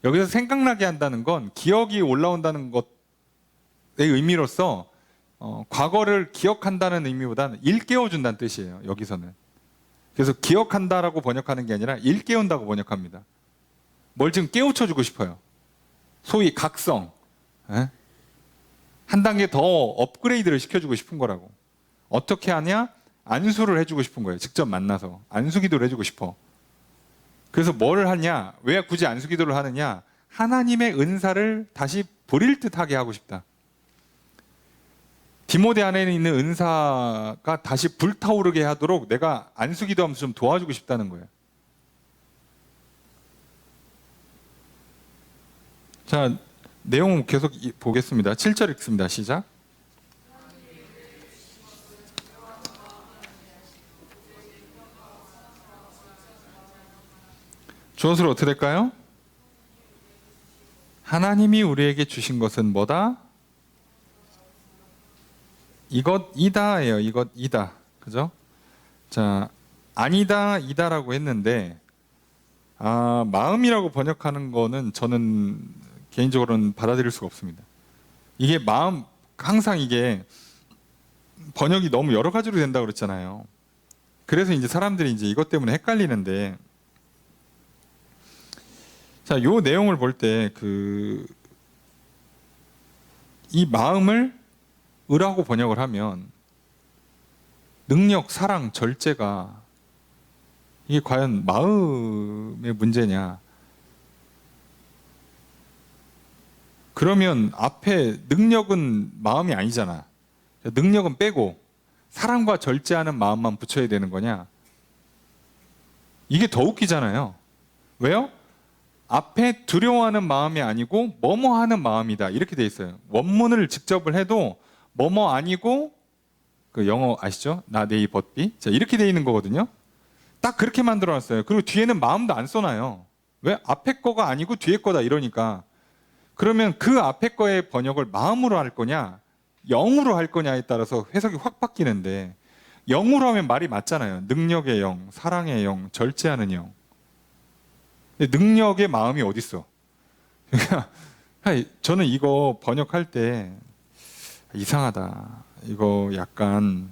여기서 생각나게 한다는 건 기억이 올라온다는 것의 의미로서 과거를 기억한다는 의미보다는 일깨워준다는 뜻이에요. 여기서는. 그래서 기억한다라고 번역하는 게 아니라 일깨운다고 번역합니다. 뭘 지금 깨우쳐주고 싶어요. 소위 각성. 한 단계 더 업그레이드를 시켜주고 싶은 거라고. 어떻게 하냐? 안수를 해주고 싶은 거예요. 직접 만나서. 안수기도를 해주고 싶어. 그래서 뭘 하냐? 왜 굳이 안수기도를 하느냐? 하나님의 은사를 다시 부릴 듯하게 하고 싶다. 디모데 안에 있는 은사가 다시 불타오르게 하도록 내가 안수기도하면서 좀 도와주고 싶다는 거예요. 자, 내용 계속 보겠습니다. 7절 읽습니다. 시작. 주어서로 어떻게 될까요? 하나님이 우리에게 주신 것은 뭐다? 이것이다예요. 이것이다. 그죠? 자, 아니다, 이다라고 했는데, 마음이라고 번역하는 거는 저는 개인적으로는 받아들일 수가 없습니다. 이게 마음, 항상 이게 번역이 너무 여러 가지로 된다고 그랬잖아요. 그래서 이제 사람들이 이제 이것 때문에 헷갈리는데, 자, 요 내용을 볼 때 이 마음을 의라고 번역을 하면 능력, 사랑, 절제가 이게 과연 마음의 문제냐? 그러면 앞에 능력은 마음이 아니잖아. 능력은 빼고 사랑과 절제하는 마음만 붙여야 되는 거냐? 이게 더 웃기잖아요. 왜요? 앞에 두려워하는 마음이 아니고 뭐뭐 하는 마음이다. 이렇게 돼 있어요. 원문을 직접을 해도 뭐뭐 아니고, 그 영어 아시죠? 나데이 벗비. 자, 이렇게 돼 있는 거거든요. 딱 그렇게 만들어 놨어요. 그리고 뒤에는 마음도 안 써놔요. 왜? 앞에 거가 아니고 뒤에 거다 이러니까. 그러면 그 앞에 거의 번역을 마음으로 할 거냐, 영으로 할 거냐에 따라서 해석이 확 바뀌는데, 영으로 하면 말이 맞잖아요. 능력의 영, 사랑의 영, 절제하는 영. 근데 능력의 마음이 어딨어? 그러니까 저는 이거 번역할 때 이상하다. 이거 약간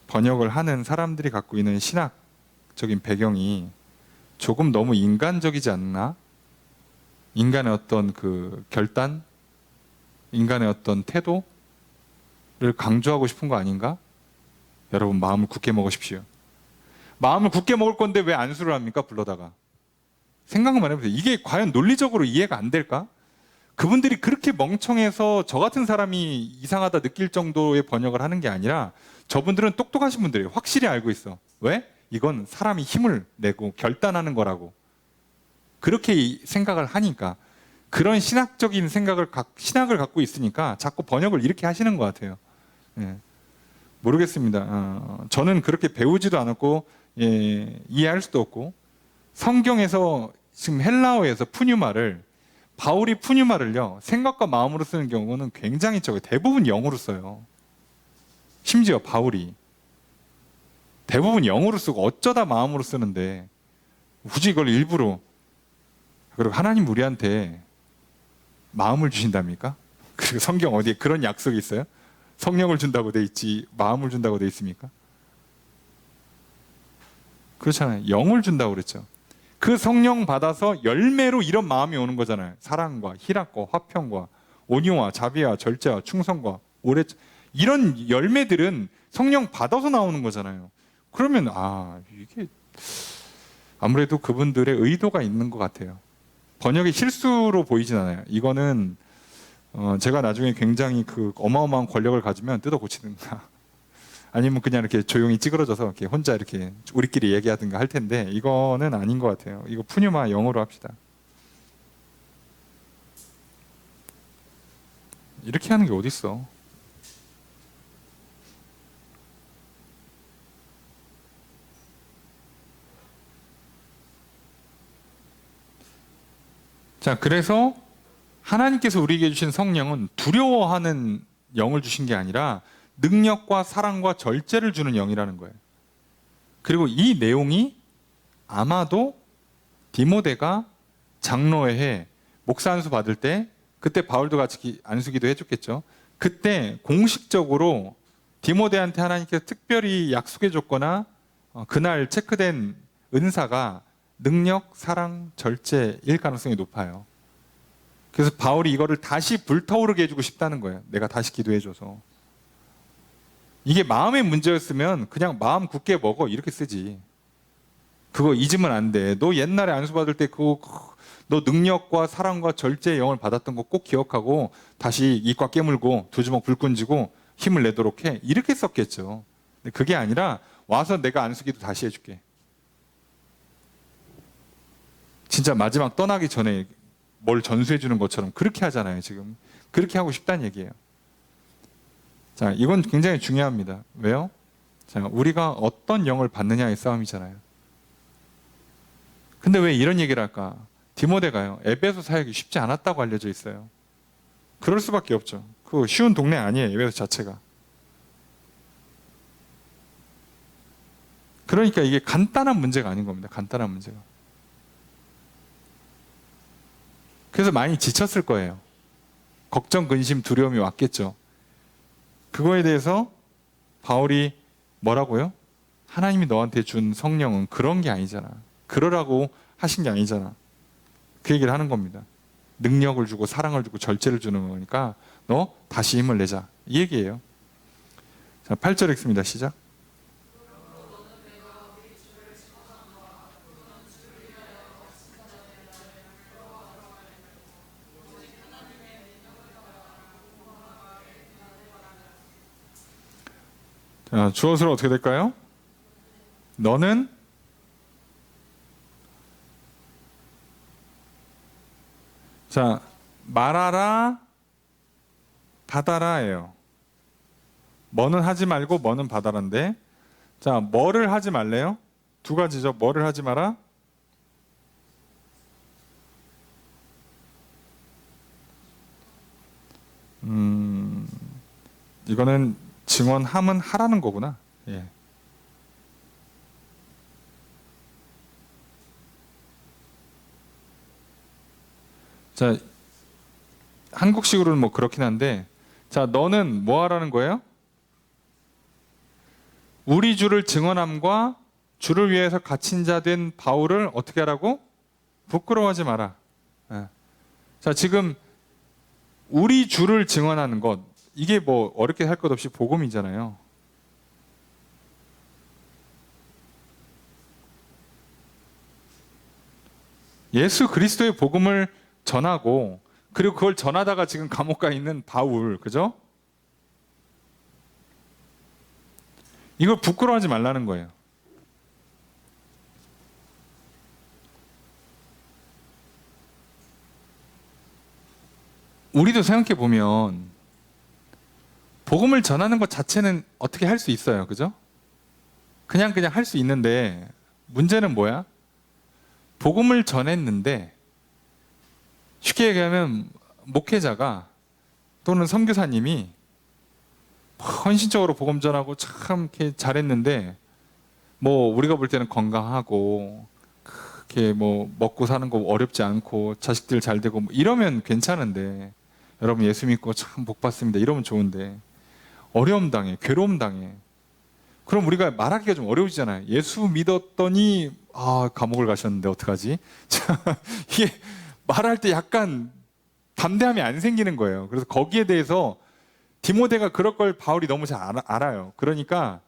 번역을 하는 사람들이 갖고 있는 신학적인 배경이 조금 너무 인간적이지 않나? 인간의 어떤 그 결단, 인간의 어떤 태도를 강조하고 싶은 거 아닌가? 여러분, 마음을 굳게 먹으십시오. 마음을 굳게 먹을 건데 왜 안수를 합니까? 불러다가. 생각만 해보세요. 이게 과연 논리적으로 이해가 안 될까? 그분들이 그렇게 멍청해서 저 같은 사람이 이상하다 느낄 정도의 번역을 하는 게 아니라, 저분들은 똑똑하신 분들이에요. 확실히 알고 있어. 왜? 이건 사람이 힘을 내고 결단하는 거라고. 그렇게 생각을 하니까, 그런 신학적인 신학을 갖고 있으니까 자꾸 번역을 이렇게 하시는 것 같아요. 예. 모르겠습니다. 저는 그렇게 배우지도 않았고, 예, 이해할 수도 없고, 성경에서 지금 헬라어에서 푸뉴마를, 바울이 푸뉴마를요, 생각과 마음으로 쓰는 경우는 굉장히 적어요. 대부분 영어로 써요. 심지어 바울이 대부분 영어로 쓰고 어쩌다 마음으로 쓰는데 굳이 이걸 일부러, 그리고 하나님 우리한테 마음을 주신답니까? 그리고 성경 어디에 그런 약속이 있어요? 성령을 준다고 돼 있지 마음을 준다고 돼 있습니까? 그렇잖아요. 영을 준다고 그랬죠. 그 성령 받아서 열매로 이런 마음이 오는 거잖아요. 사랑과 희락과 화평과 온유와 자비와 절제와 충성과 오래, 이런 열매들은 성령 받아서 나오는 거잖아요. 그러면 이게 아무래도 그분들의 의도가 있는 것 같아요. 번역이 실수로 보이진 않아요. 이거는 제가 나중에 굉장히 그 어마어마한 권력을 가지면 뜯어 고치든가 아니면 그냥 이렇게 조용히 찌그러져서 이렇게 혼자 이렇게 우리끼리 얘기하든가 할 텐데, 이거는 아닌 것 같아요. 이거 푸뉴마 영어로 합시다. 이렇게 하는 게 어딨어? 자, 그래서 하나님께서 우리에게 주신 성령은 두려워하는 영을 주신 게 아니라 능력과 사랑과 절제를 주는 영이라는 거예요. 그리고 이 내용이 아마도 디모데가 장로회 해 목사 안수 받을 때, 그때 바울도 같이 안수기도 해줬겠죠. 그때 공식적으로 디모데한테 하나님께서 특별히 약속해 줬거나 그날 체크된 은사가 능력, 사랑, 절제일 가능성이 높아요. 그래서 바울이 이거를 다시 불타오르게 해주고 싶다는 거예요. 내가 다시 기도해줘서. 이게 마음의 문제였으면 그냥 마음 굳게 먹어 이렇게 쓰지. 그거 잊으면 안 돼. 너 옛날에 안수 받을 때 너 능력과 사랑과 절제의 영을 받았던 거 꼭 기억하고 다시 이과 깨물고 두 주먹 불 끈지고 힘을 내도록 해. 이렇게 썼겠죠. 근데 그게 아니라 와서 내가 안수기도 다시 해줄게. 진짜 마지막 떠나기 전에 뭘 전수해 주는 것처럼 그렇게 하잖아요. 지금 그렇게 하고 싶다는 얘기예요. 자, 이건 굉장히 중요합니다. 왜요? 자, 우리가 어떤 영을 받느냐의 싸움이잖아요. 근데 왜 이런 얘기를 할까? 디모데가요, 에베소 사역이 쉽지 않았다고 알려져 있어요. 그럴 수밖에 없죠. 그 쉬운 동네 아니에요, 에베소 자체가. 그러니까 이게 간단한 문제가 아닌 겁니다. 간단한 문제가. 그래서 많이 지쳤을 거예요. 걱정, 근심, 두려움이 왔겠죠. 그거에 대해서 바울이 뭐라고요? 하나님이 너한테 준 성령은 그런 게 아니잖아. 그러라고 하신 게 아니잖아. 그 얘기를 하는 겁니다. 능력을 주고 사랑을 주고 절제를 주는 거니까 너 다시 힘을 내자. 이 얘기예요. 자, 8절 읽습니다. 시작. 자, 주어서는 어떻게 될까요? 너는 자, 말하라 받아라예요. 뭐는 하지 말고 뭐는 받아라인데, 자, 뭐를 하지 말래요? 두 가지죠. 뭐를 하지 마라? 이거는 증언함은 하라는 거구나. 예. 자, 한국식으로는 뭐 그렇긴 한데, 자, 너는 뭐 하라는 거예요? 우리 주를 증언함과 주를 위해서 갇힌 자 된 바울을 어떻게 하라고? 부끄러워하지 마라. 예. 자, 지금 우리 주를 증언하는 것, 이게 뭐 어렵게 할 것 없이 복음이잖아요. 예수 그리스도의 복음을 전하고, 그리고 그걸 전하다가 지금 감옥 가 있는 바울, 그죠? 이걸 부끄러워하지 말라는 거예요. 우리도 생각해 보면 복음을 전하는 것 자체는 어떻게 할 수 있어요, 그죠? 그냥 할 수 있는데, 문제는 뭐야? 복음을 전했는데 쉽게 얘기하면 목회자가 또는 선교사님이 헌신적으로 복음 전하고 참 이렇게 잘했는데, 뭐 우리가 볼 때는 건강하고 그렇게 뭐 먹고 사는 거 어렵지 않고 자식들 잘 되고 뭐 이러면 괜찮은데, 여러분 예수 믿고 참 복 받습니다 이러면 좋은데, 어려움 당해, 괴로움 당해, 그럼 우리가 말하기가 좀 어려우잖아요. 예수 믿었더니 감옥을 가셨는데 어떡하지? 이게 말할 때 약간 담대함이 안 생기는 거예요. 그래서 거기에 대해서 디모데가 그럴 걸 바울이 너무 잘 알아요. 그러니까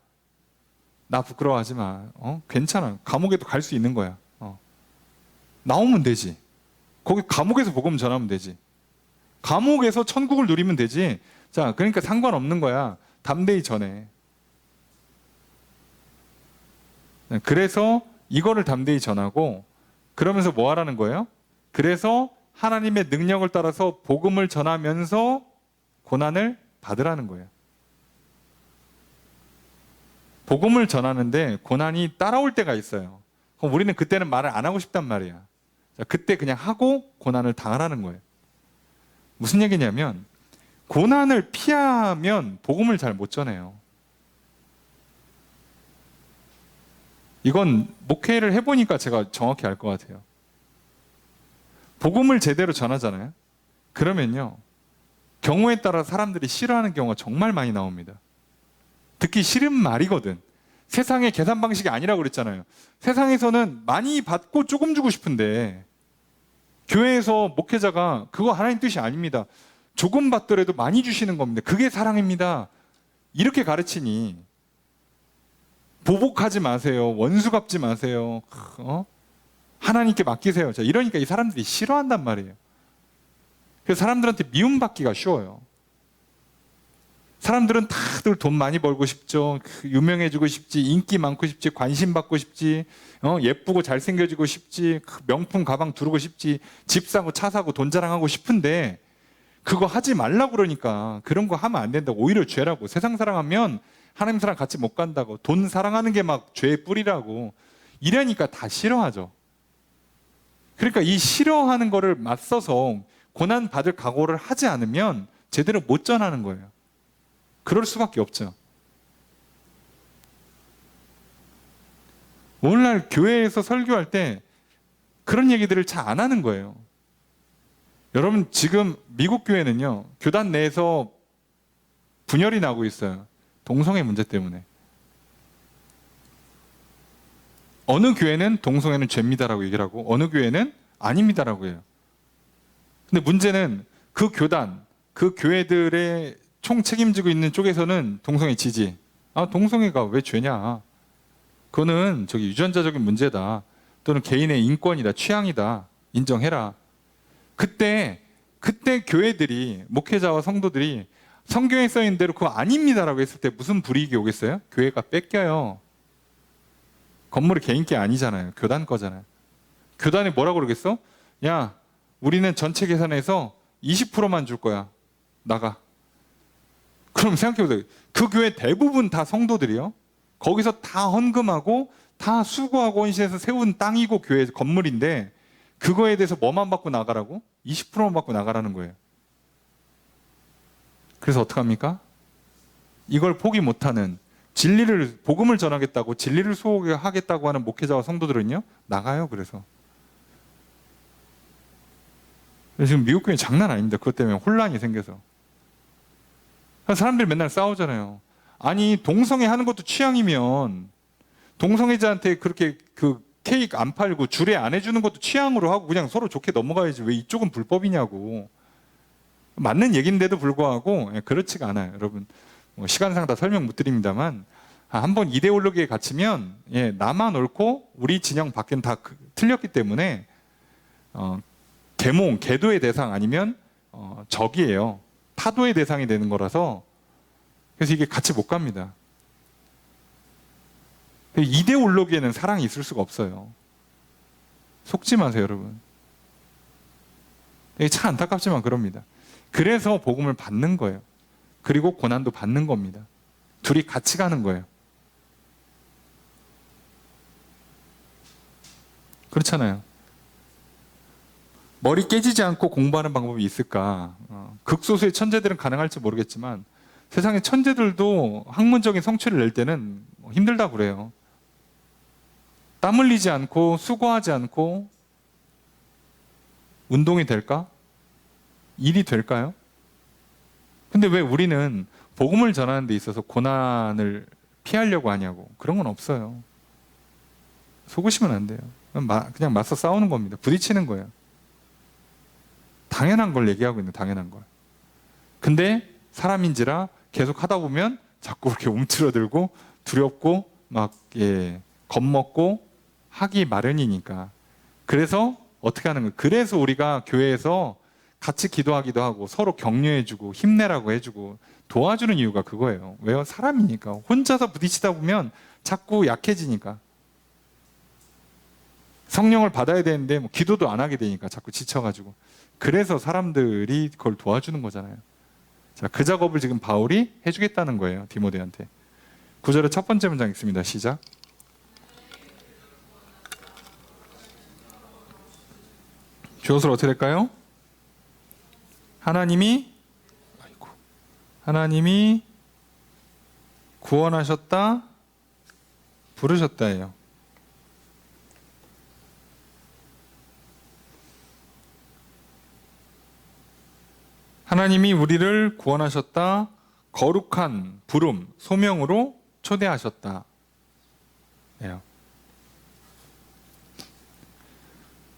나 부끄러워하지 마. 괜찮아. 감옥에도 갈 수 있는 거야. 나오면 되지. 거기 감옥에서 복음 전하면 되지. 감옥에서 천국을 누리면 되지. 자, 그러니까 상관없는 거야. 담대히 전해. 그래서 이거를 담대히 전하고, 그러면서 뭐 하라는 거예요? 그래서 하나님의 능력을 따라서 복음을 전하면서 고난을 받으라는 거예요. 복음을 전하는데 고난이 따라올 때가 있어요. 그럼 우리는 그때는 말을 안 하고 싶단 말이야. 자, 그때 그냥 하고 고난을 당하라는 거예요. 무슨 얘기냐면, 고난을 피하면 복음을 잘 못 전해요. 이건 목회를 해보니까 제가 정확히 알 것 같아요. 복음을 제대로 전하잖아요. 그러면요, 경우에 따라 사람들이 싫어하는 경우가 정말 많이 나옵니다. 듣기 싫은 말이거든. 세상의 계산 방식이 아니라고 그랬잖아요. 세상에서는 많이 받고 조금 주고 싶은데, 교회에서 목회자가 그거 하나님 뜻이 아닙니다, 조금 받더라도 많이 주시는 겁니다, 그게 사랑입니다, 이렇게 가르치니 보복하지 마세요, 원수 갚지 마세요, 하나님께 맡기세요. 자, 이러니까 이 사람들이 싫어한단 말이에요. 그래서 사람들한테 미움받기가 쉬워요. 사람들은 다들 돈 많이 벌고 싶죠. 유명해지고 싶지, 인기 많고 싶지, 관심 받고 싶지, 예쁘고 잘생겨지고 싶지, 명품 가방 두르고 싶지, 집 사고 차 사고 돈 자랑하고 싶은데, 그거 하지 말라고 그러니까, 그런 거 하면 안 된다고, 오히려 죄라고, 세상 사랑하면 하나님 사랑 같이 못 간다고, 돈 사랑하는 게 막 죄의 뿌리라고, 이러니까 다 싫어하죠. 그러니까 이 싫어하는 거를 맞서서 고난 받을 각오를 하지 않으면 제대로 못 전하는 거예요. 그럴 수밖에 없죠. 오늘날 교회에서 설교할 때 그런 얘기들을 잘 안 하는 거예요. 여러분, 지금 미국 교회는요, 교단 내에서 분열이 나고 있어요. 동성애 문제 때문에. 어느 교회는 동성애는 죄입니다라고 얘기를 하고 어느 교회는 아닙니다라고 해요. 근데 문제는 그 교단, 그 교회들의 총 책임지고 있는 쪽에서는 동성애 지지. 아, 동성애가 왜 죄냐? 그거는 저기 유전자적인 문제다. 또는 개인의 인권이다, 취향이다. 인정해라. 그때 교회들이, 목회자와 성도들이 성경에 써 있는 대로 그거 아닙니다라고 했을 때 무슨 불이익이 오겠어요? 교회가 뺏겨요. 건물이 개인 게 아니잖아요. 교단 거잖아요. 교단이 뭐라고 그러겠어? 야, 우리는 전체 계산에서 20%만 줄 거야. 나가. 그럼 생각해보세요. 그 교회 대부분 다 성도들이요. 거기서 다 헌금하고 다 수고하고 헌신해서 세운 땅이고 교회 건물인데 그거에 대해서 뭐만 받고 나가라고? 20%만 받고 나가라는 거예요. 그래서 어떡합니까? 이걸 포기 못하는 진리를, 복음을 전하겠다고 진리를 소개하겠다고 하는 목회자와 성도들은요, 나가요. 그래서 지금 미국 교회 장난 아닙니다. 그것 때문에 혼란이 생겨서. 사람들이 맨날 싸우잖아요. 아니, 동성애 하는 것도 취향이면 동성애자한테 그렇게 그 케이크 안 팔고 주례 안 해주는 것도 취향으로 하고 그냥 서로 좋게 넘어가야지 왜 이쪽은 불법이냐고. 맞는 얘기인데도 불구하고 그렇지가 않아요. 여러분, 시간상 다 설명 못 드립니다만 한번 이데올로기에 갇히면 나만 옳고 우리 진영 밖엔 다 틀렸기 때문에 계도의 대상 아니면 적이에요. 타도의 대상이 되는 거라서 그래서 이게 같이 못 갑니다. 이데올로기에는 사랑이 있을 수가 없어요. 속지 마세요, 여러분. 이게 참 안타깝지만 그럽니다. 그래서 복음을 받는 거예요. 그리고 고난도 받는 겁니다. 둘이 같이 가는 거예요. 그렇잖아요. 머리 깨지지 않고 공부하는 방법이 있을까? 극소수의 천재들은 가능할지 모르겠지만 세상의 천재들도 학문적인 성취를 낼 때는 힘들다고 그래요. 땀 흘리지 않고 수고하지 않고 운동이 될까? 일이 될까요? 근데 왜 우리는 복음을 전하는 데 있어서 고난을 피하려고 하냐고. 그런 건 없어요. 속으시면 안 돼요. 그냥 맞서 싸우는 겁니다. 부딪히는 거예요. 당연한 걸 얘기하고 있는 당연한 걸. 근데 사람인지라 계속 하다 보면 자꾸 이렇게 움츠러들고 두렵고 막 겁먹고 하기 마련이니까. 그래서 어떻게 하는 거예요? 그래서 우리가 교회에서 같이 기도하기도 하고 서로 격려해주고 힘내라고 해주고 도와주는 이유가 그거예요. 왜요? 사람이니까. 혼자서 부딪히다 보면 자꾸 약해지니까. 성령을 받아야 되는데 기도도 안 하게 되니까 자꾸 지쳐가지고. 그래서 사람들이 그걸 도와주는 거잖아요. 자, 그 작업을 지금 바울이 해주겠다는 거예요. 디모데한테. 9절의 첫 번째 문장 읽습니다. 시작. 주어서로 어떻게 될까요? 하나님이 구원하셨다, 부르셨다예요. 하나님이 우리를 구원하셨다, 거룩한 부름, 소명으로 초대하셨다.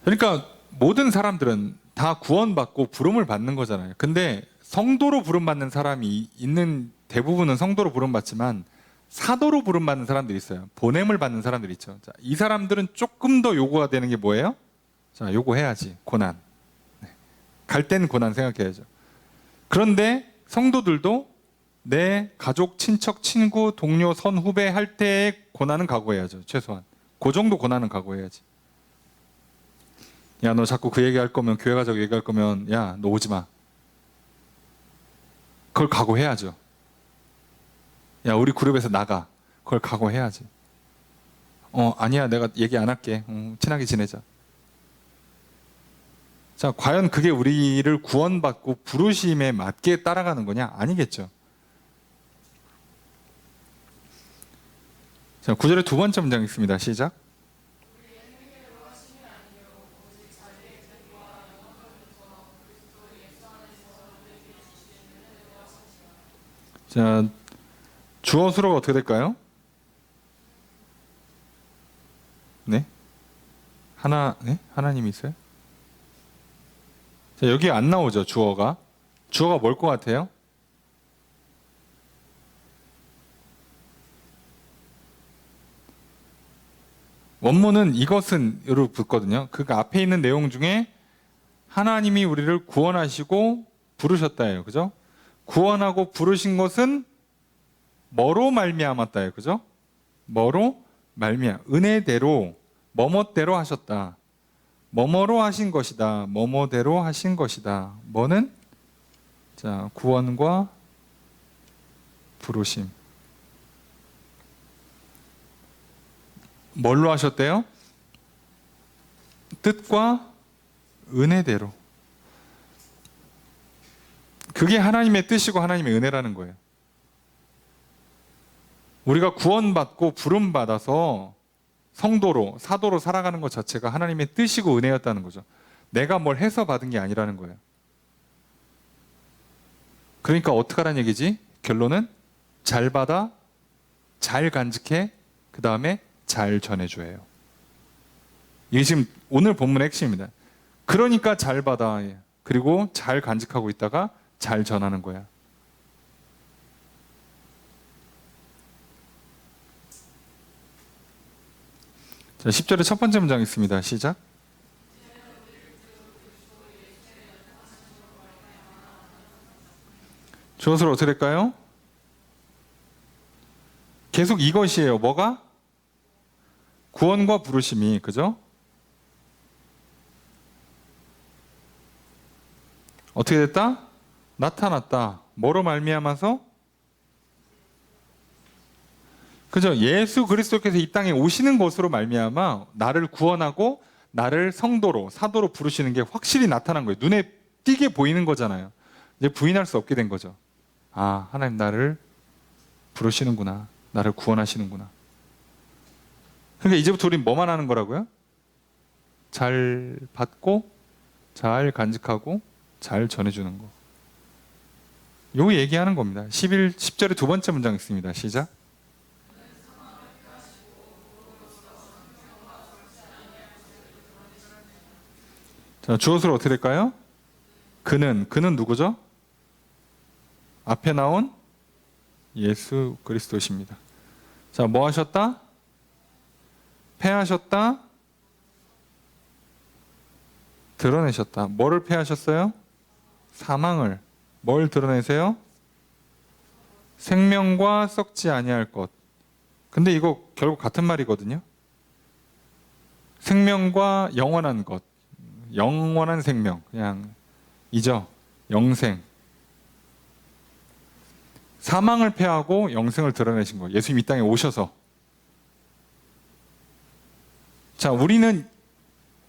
그러니까 모든 사람들은 다 구원받고 부름을 받는 거잖아요. 근데 성도로 부름받는 사람이 있는, 대부분은 성도로 부름받지만 사도로 부름받는 사람들이 있어요. 보냄을 받는 사람들이 있죠. 자, 이 사람들은 조금 더 요구가 되는 게 뭐예요? 자, 요구해야지. 고난. 갈 때는 고난 생각해야죠. 그런데 성도들도 내 가족, 친척, 친구, 동료, 선후배 할 때의 고난은 각오해야죠. 최소한. 그 정도 고난은 각오해야지. 야, 너 자꾸 그 얘기할 거면, 교회 가자고 얘기할 거면, 야, 너 오지 마. 그걸 각오해야죠. 야, 우리 그룹에서 나가. 그걸 각오해야지. 아니야, 내가 얘기 안 할게. 친하게 지내자. 자, 과연 그게 우리를 구원받고 부르심에 맞게 따라가는 거냐? 아니겠죠. 자, 9절의 두 번째 문장 읽습니다. 시작. 자, 주어 수로가 어떻게 될까요? 네? 네? 하나님이 있어요? 자, 여기 안 나오죠, 주어가. 주어가 뭘 것 같아요? 원문은 이것은으로 붙거든요. 그 앞에 있는 내용 중에 하나님이 우리를 구원하시고 부르셨다예요. 그죠? 구원하고 부르신 것은 뭐로 말미암았다예요. 그죠? 뭐로 은혜대로 뭐뭐대로 하셨다. 뭐뭐로 하신 것이다. 뭐뭐대로 하신 것이다. 뭐는 자, 구원과 부르심. 뭘로 하셨대요? 뜻과 은혜대로. 그게 하나님의 뜻이고 하나님의 은혜라는 거예요. 우리가 구원받고 부름받아서 성도로, 사도로 살아가는 것 자체가 하나님의 뜻이고 은혜였다는 거죠. 내가 뭘 해서 받은 게 아니라는 거예요. 그러니까 어떡하라는 얘기지? 결론은 잘 받아, 잘 간직해, 그 다음에 잘 전해줘요. 이게 지금 오늘 본문의 핵심입니다. 그러니까 잘 받아, 그리고 잘 간직하고 있다가 잘 전하는 거야. 자, 10절의 첫 번째 문장 있습니다. 시작. 주어서로 어떻게 될까요? 계속 이것이에요. 뭐가? 구원과 부르심이, 그죠? 어떻게 됐다? 나타났다. 뭐로 말미암아서? 그죠? 예수 그리스도께서 이 땅에 오시는 것으로 말미암아 나를 구원하고 나를 성도로, 사도로 부르시는 게 확실히 나타난 거예요. 눈에 띄게 보이는 거잖아요. 이제 부인할 수 없게 된 거죠. 아, 하나님 나를 부르시는구나. 나를 구원하시는구나. 그러니까 이제부터 우린 뭐만 하는 거라고요? 잘 받고, 잘 간직하고, 잘 전해주는 거. 요 얘기하는 겁니다. 10절의 두 번째 문장 있습니다. 시작. 자, 주어서로 어떻게 될까요? 그는 누구죠? 앞에 나온 예수 그리스도십니다. 자, 뭐 하셨다? 패하셨다? 드러내셨다. 뭐를 패하셨어요? 사망을. 뭘 드러내세요? 생명과 썩지 아니할 것. 근데 이거 결국 같은 말이거든요. 생명과 영원한 것. 영원한 생명. 그냥 이죠. 영생. 사망을 패하고 영생을 드러내신 거예요. 예수님 이 땅에 오셔서. 자, 우리는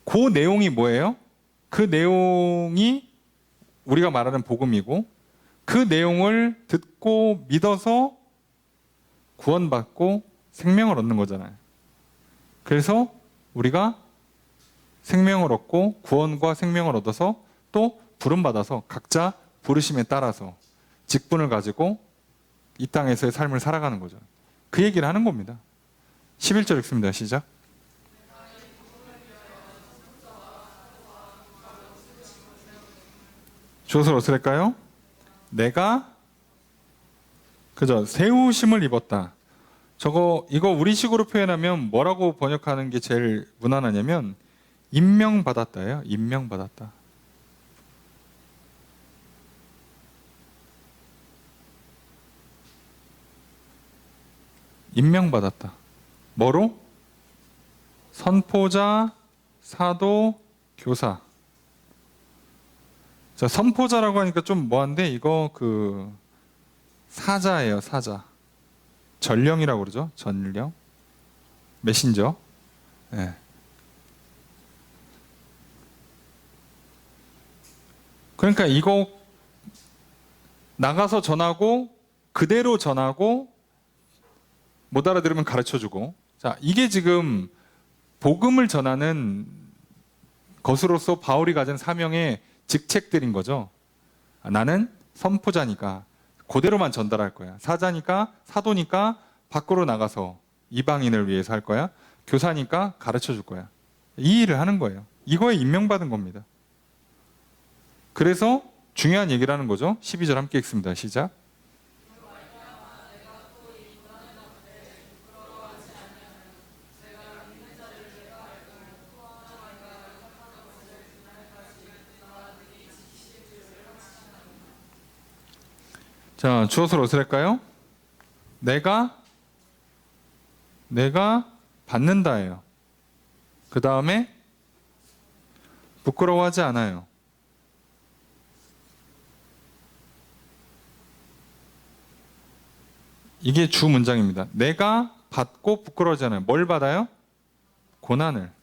그 내용이 뭐예요? 그 내용이 우리가 말하는 복음이고 그 내용을 듣고 믿어서 구원받고 생명을 얻는 거잖아요. 그래서 우리가 생명을 얻고 구원과 생명을 얻어서 또 부름받아서 각자 부르심에 따라서 직분을 가지고 이 땅에서의 삶을 살아가는 거죠. 그 얘기를 하는 겁니다. 11절 읽습니다. 시작. 주어서로 어떻게 할까요? 내가 그죠? 세우심을 입었다. 이거 우리식으로 표현하면 뭐라고 번역하는 게 제일 무난하냐면 임명받았다예요. 임명받았다. 임명받았다. 뭐로? 선포자, 사도, 교사. 자, 선포자라고 하니까 좀 뭐한데 이거 사자예요, 사자. 전령이라고 그러죠. 전령. 메신저. 네. 그러니까 이거 나가서 전하고 그대로 전하고 못 알아들으면 가르쳐주고. 자, 이게 지금 복음을 전하는 것으로서 바울이 가진 사명의 직책들인 거죠. 나는 선포자니까 그대로만 전달할 거야. 사자니까, 사도니까 밖으로 나가서 이방인을 위해서 할 거야. 교사니까 가르쳐 줄 거야. 이 일을 하는 거예요. 이거에 임명받은 겁니다. 그래서 중요한 얘기를 하는 거죠. 12절 함께 읽습니다. 시작. 자, 주어서 어떻게 할까요? 내가 받는다예요. 그 다음에 부끄러워하지 않아요. 이게 주 문장입니다. 내가 받고 부끄러워하지 않아요. 뭘 받아요? 고난을.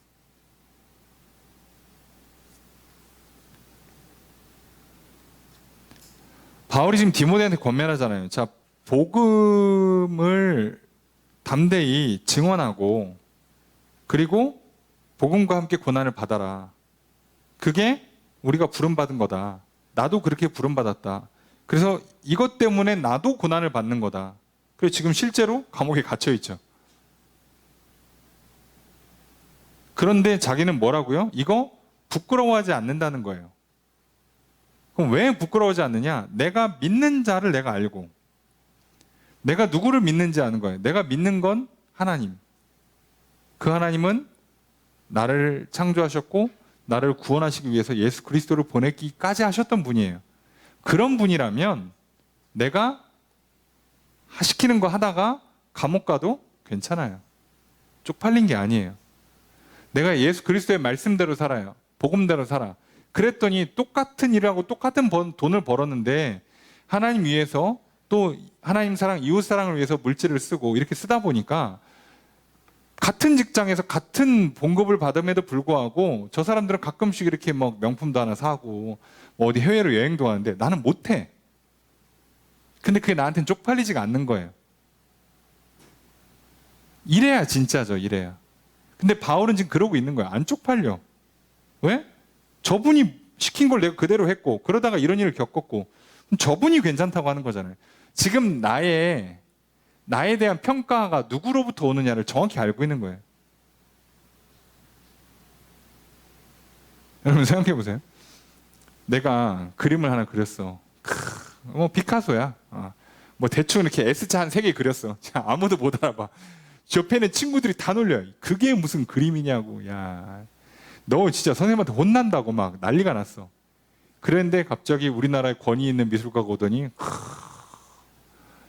바울이 지금 디모데한테 권면하잖아요. 자, 복음을 담대히 증언하고 그리고 복음과 함께 고난을 받아라. 그게 우리가 부름받은 거다. 나도 그렇게 부름받았다. 그래서 이것 때문에 나도 고난을 받는 거다. 그래서 지금 실제로 감옥에 갇혀 있죠. 그런데 자기는 뭐라고요? 이거 부끄러워하지 않는다는 거예요. 그럼 왜 부끄러워하지 않느냐? 내가 믿는 자를 내가 알고 내가 누구를 믿는지 아는 거예요. 내가 믿는 건 하나님. 그 하나님은 나를 창조하셨고 나를 구원하시기 위해서 예수 그리스도를 보내기까지 하셨던 분이에요. 그런 분이라면 내가 시키는 거 하다가 감옥 가도 괜찮아요. 쪽팔린 게 아니에요. 내가 예수 그리스도의 말씀대로 살아요. 복음대로 살아. 그랬더니 똑같은 일을 하고 똑같은 돈을 벌었는데 하나님 위해서 또 하나님 사랑, 이웃 사랑을 위해서 물질을 쓰고 이렇게 쓰다 보니까 같은 직장에서 같은 봉급을 받음에도 불구하고 저 사람들은 가끔씩 이렇게 뭐 명품도 하나 사고 뭐 어디 해외로 여행도 가는데 나는 못해. 근데 그게 나한테는 쪽팔리지가 않는 거예요. 이래야 진짜죠, 이래야. 근데 바울은 지금 그러고 있는 거야. 안 쪽팔려. 왜? 저분이 시킨 걸 내가 그대로 했고 그러다가 이런 일을 겪었고 저분이 괜찮다고 하는 거잖아요. 지금 나에 대한 평가가 누구로부터 오느냐를 정확히 알고 있는 거예요. 여러분 생각해 보세요. 내가 그림을 하나 그렸어. 뭐 피카소야. 뭐 대충 이렇게 S자 한 3개 그렸어. 아무도 못 알아봐. 옆에는 친구들이 다 놀려요. 그게 무슨 그림이냐고. 야, 너 진짜 선생님한테 혼난다고 막 난리가 났어. 그런데 갑자기 우리나라에 권위 있는 미술가가 오더니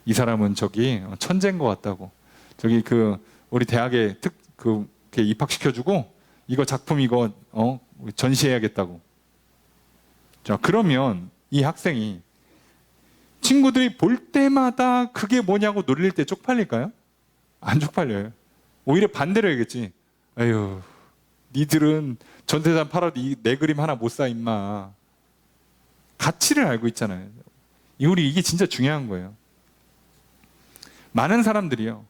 이 사람은 저기 천재인 것 같다고. 저기 우리 대학에 입학시켜주고 이거 작품 이거 전시해야겠다고. 자, 그러면 이 학생이 친구들이 볼 때마다 그게 뭐냐고 놀릴 때 쪽팔릴까요? 안 쪽팔려요. 오히려 반대로 해야겠지. 아유, 니들은 전세산 팔아도 내 그림 하나 못 사 임마. 가치를 알고 있잖아요. 우리 이게 진짜 중요한 거예요. 많은 사람들이요,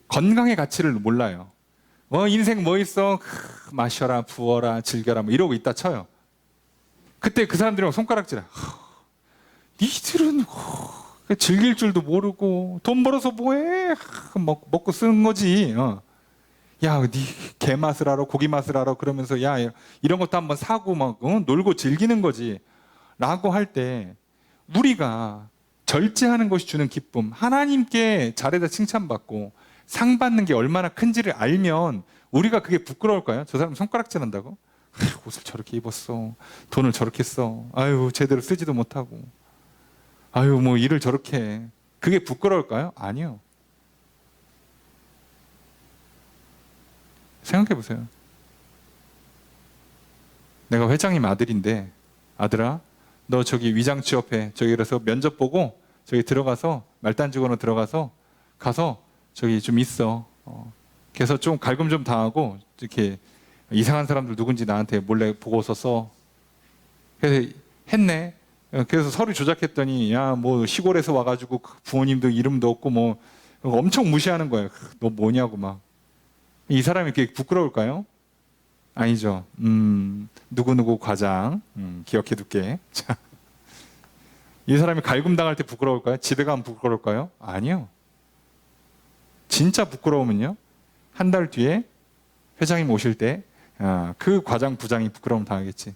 건강의 가치를 몰라요. 인생 뭐 있어? 마셔라, 부어라, 즐겨라, 뭐 이러고 있다 쳐요. 그때 그 사람들이 손가락질해. 니들은 즐길 줄도 모르고 돈 벌어서 뭐해? 먹고 쓰는 거지. 야, 니 게 맛을 알아, 고기 맛을 알아. 그러면서 야, 이런 것도 한번 사고 막 놀고 즐기는 거지. 라고 할 때 우리가 절제하는 것이 주는 기쁨, 하나님께 잘해서 칭찬받고 상 받는 게 얼마나 큰지를 알면 우리가 그게 부끄러울까요? 저 사람 손가락질 한다고? 옷을 저렇게 입었어. 돈을 저렇게 써. 아유, 제대로 쓰지도 못하고. 아유, 뭐 일을 저렇게 해. 그게 부끄러울까요? 아니요. 생각해 보세요. 내가 회장님 아들인데, 아들아, 너 저기 위장 취업해. 저기 그래서 면접 보고 저기 들어가서 말단직원으로 들어가서 가서 저기 좀 있어. 그래서 좀 갈굼 좀 당하고 이렇게 이상한 사람들 누군지 나한테 몰래 보고서 써. 그래서 했네. 그래서 서류 조작했더니 야, 뭐 시골에서 와가지고 부모님도 이름도 없고 뭐 엄청 무시하는 거야. 너 뭐냐고 막. 이 사람이 이렇게 부끄러울까요? 아니죠. 누구누구 과장 기억해둘게. 자, 이 사람이 갈굼당할 때 부끄러울까요? 집에 가면 부끄러울까요? 아니요. 진짜 부끄러우면요, 한 달 뒤에 회장님 오실 때 그 과장 부장이 부끄러움 당하겠지.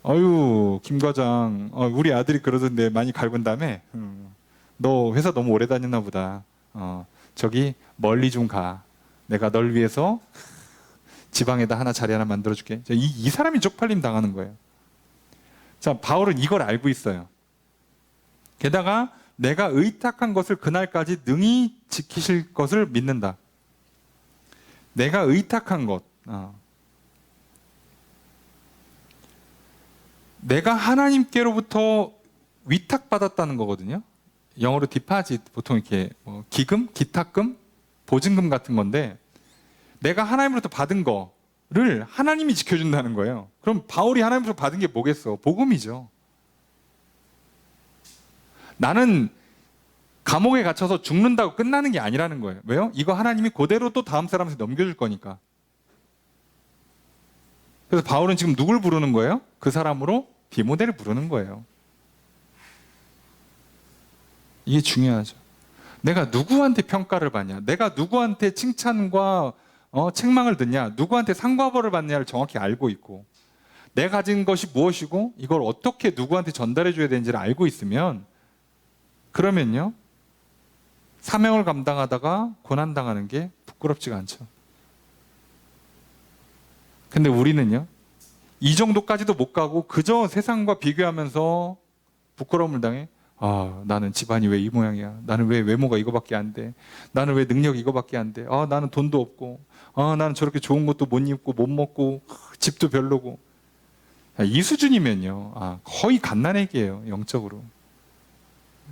어유 김 과장, 우리 아들이 그러던데 많이 갈군 다음에 너 회사 너무 오래 다녔나 보다. 저기 멀리 좀 가. 내가 널 위해서 지방에다 자리 하나 만들어줄게. 이 사람이 쪽팔림 당하는 거예요. 자, 바울은 이걸 알고 있어요. 게다가 내가 의탁한 것을 그날까지 능히 지키실 것을 믿는다. 내가 의탁한 것, 내가 하나님께로부터 위탁받았다는 거거든요. 영어로 디파짓, 보통 이렇게 기금, 기탁금, 보증금 같은 건데, 내가 하나님으로부터 받은 거를 하나님이 지켜준다는 거예요. 그럼 바울이 하나님으로부터 받은 게 뭐겠어? 복음이죠. 나는 감옥에 갇혀서 죽는다고 끝나는 게 아니라는 거예요. 왜요? 이거 하나님이 그대로 또 다음 사람한테 넘겨줄 거니까. 그래서 바울은 지금 누굴 부르는 거예요? 그 사람으로 디모데를 부르는 거예요. 이게 중요하죠. 내가 누구한테 평가를 받냐, 내가 누구한테 칭찬과 책망을 듣냐, 누구한테 상과 벌을 받냐를 정확히 알고 있고, 내가 가진 것이 무엇이고 이걸 어떻게 누구한테 전달해 줘야 되는지를 알고 있으면, 그러면요, 사명을 감당하다가 고난당하는 게 부끄럽지가 않죠. 근데 우리는요, 이 정도까지도 못 가고 그저 세상과 비교하면서 부끄러움을 당해. 나는 집안이 왜 이 모양이야? 나는 왜 외모가 이거밖에 안 돼? 나는 왜 능력이 이거밖에 안 돼? 나는 돈도 없고, 나는 저렇게 좋은 것도 못 입고 못 먹고 집도 별로고. 이 수준이면요, 거의 갓난애기예요, 영적으로.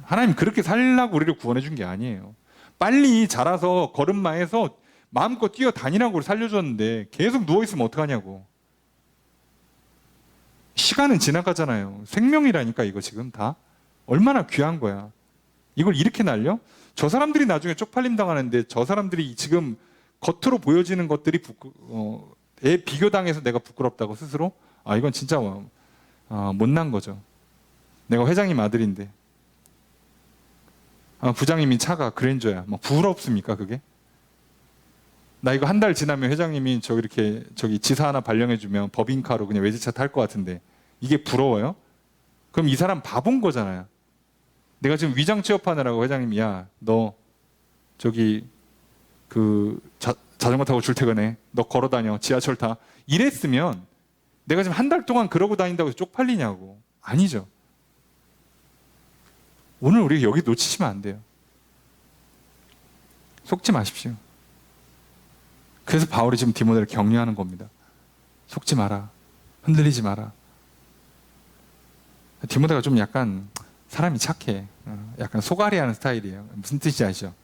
하나님 그렇게 살려고 우리를 구원해 준 게 아니에요. 빨리 자라서 걸음마에서 마음껏 뛰어다니라고 살려줬는데 계속 누워있으면 어떡하냐고. 시간은 지나가잖아요. 생명이라니까 이거 지금 다. 얼마나 귀한 거야. 이걸 이렇게 날려? 저 사람들이 나중에 쪽팔림 당하는데, 저 사람들이 지금 겉으로 보여지는 것들이 비교당해서 내가 부끄럽다고 스스로? 이건 진짜 못난 거죠. 내가 회장님 아들인데, 부장님이 차가 그랜저야. 부럽습니까 그게? 나 이거 한 달 지나면 회장님이 저기 지사 하나 발령해주면 법인카로 그냥 외제차 탈 것 같은데, 이게 부러워요? 그럼 이 사람 바본 거잖아요. 내가 지금 위장 취업하느라고 회장님이, 야, 너 저기 자전거 타고 출퇴근해. 너 걸어 다녀. 지하철 타. 이랬으면 내가 지금 한 달 동안 그러고 다닌다고 해서 쪽팔리냐고. 아니죠. 오늘 우리 여기 놓치시면 안 돼요. 속지 마십시오. 그래서 바울이 지금 디모데를 격려하는 겁니다. 속지 마라. 흔들리지 마라. 디모데가 좀 약간 사람이 착해. 약간 소가리하는 스타일이에요. 무슨 뜻인지 아시죠?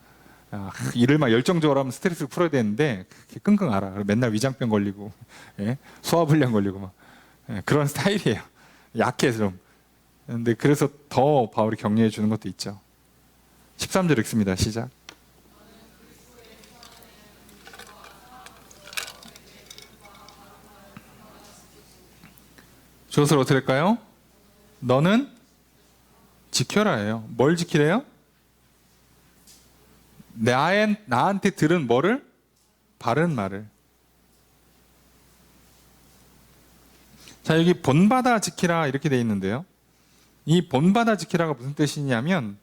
일을 막 열정적으로 하면 스트레스를 풀어야 되는데 끙끙 앓아. 맨날 위장병 걸리고, 소화불량 걸리고 막, 그런 스타일이에요. 약해 좀. 근데 그래서 더 바울이 격려해 주는 것도 있죠. 13절 읽습니다. 시작. 저것을 어떻게 할까요? 너는 지켜라예요. 뭘 지키래요? 나한테 들은 뭐를? 바른 말을. 자, 여기 본받아 지키라 이렇게 돼 있는데요. 이 본받아 지키라가 무슨 뜻이냐면,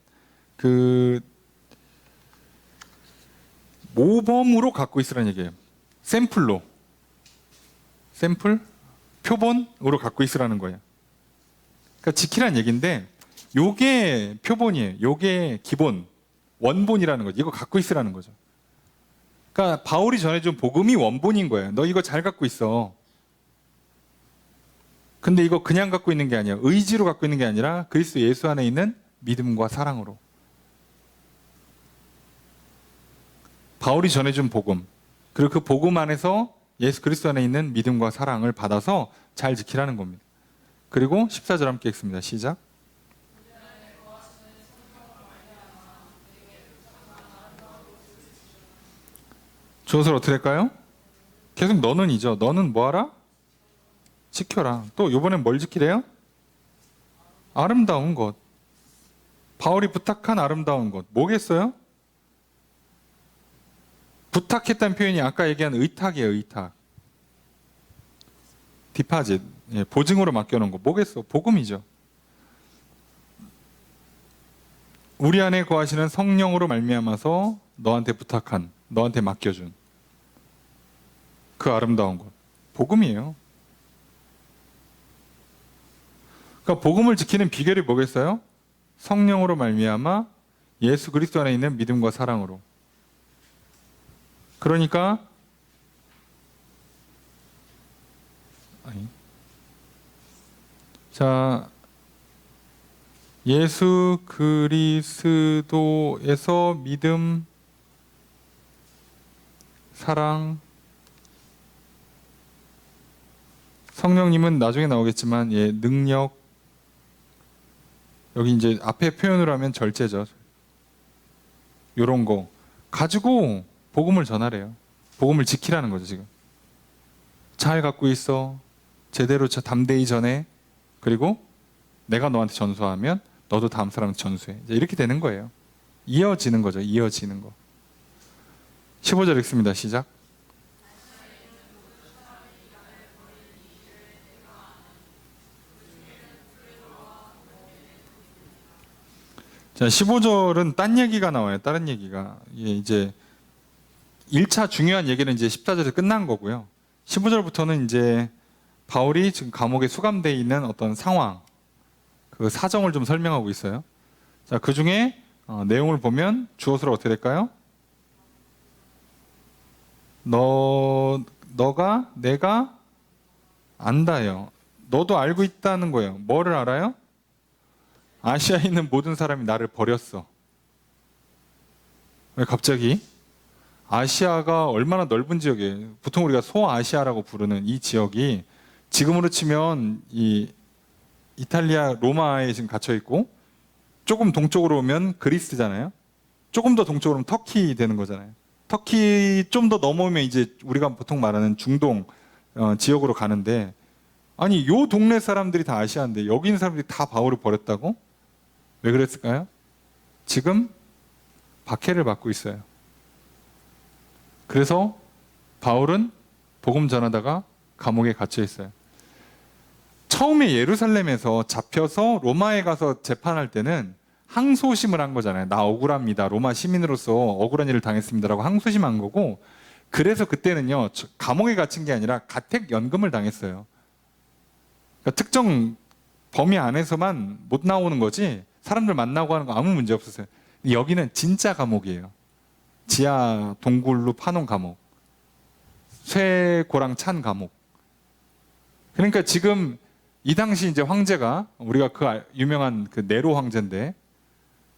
모범으로 갖고 있으라는 얘기예요. 샘플로. 샘플? 표본으로 갖고 있으라는 거예요. 그러니까 지키라는 얘기인데, 요게 표본이에요. 요게 기본, 원본이라는 거죠. 이거 갖고 있으라는 거죠. 그러니까 바울이 전해준 복음이 원본인 거예요. 너 이거 잘 갖고 있어. 근데 이거 그냥 갖고 있는 게 아니에요. 의지로 갖고 있는 게 아니라 그리스도 예수 안에 있는 믿음과 사랑으로. 바울이 전해준 복음, 그리고 그 복음 안에서 예수 그리스도 안에 있는 믿음과 사랑을 받아서 잘 지키라는 겁니다. 그리고 14절 함께 읽습니다. 시작. 저것을 어떻게 할까요? 계속 너는이죠. 너는 뭐하라? 지켜라. 또 이번엔 뭘 지키래요? 아름다운 것. 바울이 부탁한 아름다운 것. 뭐겠어요? 부탁했다는 표현이 아까 얘기한 의탁이에요, 의탁. 디파짓. 예, 보증으로 맡겨놓은 거. 뭐겠어? 복음이죠. 우리 안에 거하시는 성령으로 말미암아서 너한테 부탁한, 너한테 맡겨준 그 아름다운 것. 복음이에요. 그러니까 복음을 지키는 비결이 뭐겠어요? 성령으로 말미암아 예수 그리스도 안에 있는 믿음과 사랑으로. 그러니까 자, 예수 그리스도에서 믿음, 사랑, 성령님은 나중에 나오겠지만 예, 능력, 여기 이제 앞에 표현을 하면 절제죠. 요런 거 가지고 복음을 전하래요. 복음을 지키라는 거죠, 지금. 잘 갖고 있어. 제대로 담대히 전해. 그리고 내가 너한테 전수하면 너도 다음 사람한테 전수해. 이제 이렇게 되는 거예요. 이어지는 거죠. 이어지는 거. 15절 읽습니다. 시작. 자, 15절은 딴 얘기가 나와요. 다른 얘기가. 이제 1차 중요한 얘기는 이제 14절에 끝난 거고요. 15절부터는 이제 바울이 지금 감옥에 수감되어 있는 어떤 상황, 그 사정을 좀 설명하고 있어요. 자, 그 중에 내용을 보면 주어서로 어떻게 될까요? 너가 내가 안다요. 너도 알고 있다는 거예요. 뭐를 알아요? 아시아에 있는 모든 사람이 나를 버렸어. 왜 갑자기? 아시아가 얼마나 넓은 지역이에요. 보통 우리가 소아시아라고 부르는 이 지역이 지금으로 치면 이 이탈리아 로마에 지금 갇혀 있고 조금 동쪽으로 오면 그리스잖아요. 조금 더 동쪽으로 오면 터키 되는 거잖아요. 터키 좀 더 넘어오면 이제 우리가 보통 말하는 중동 지역으로 가는데, 아니 요 동네 사람들이 다 아시아인데 여기 있는 사람들이 다 바울을 버렸다고? 왜 그랬을까요? 지금 박해를 받고 있어요. 그래서 바울은 복음 전하다가 감옥에 갇혀 있어요. 처음에 예루살렘에서 잡혀서 로마에 가서 재판할 때는 항소심을 한 거잖아요. 나 억울합니다. 로마 시민으로서 억울한 일을 당했습니다라고 항소심한 거고, 그래서 그때는요 감옥에 갇힌 게 아니라 가택연금을 당했어요. 그러니까 특정 범위 안에서만 못 나오는 거지 사람들 만나고 하는 거 아무 문제 없었어요. 여기는 진짜 감옥이에요. 지하 동굴로 파놓은 감옥, 쇠고랑 찬 감옥. 그러니까 지금 이 당시 이제 황제가, 우리가 그 유명한 그 네로 황제인데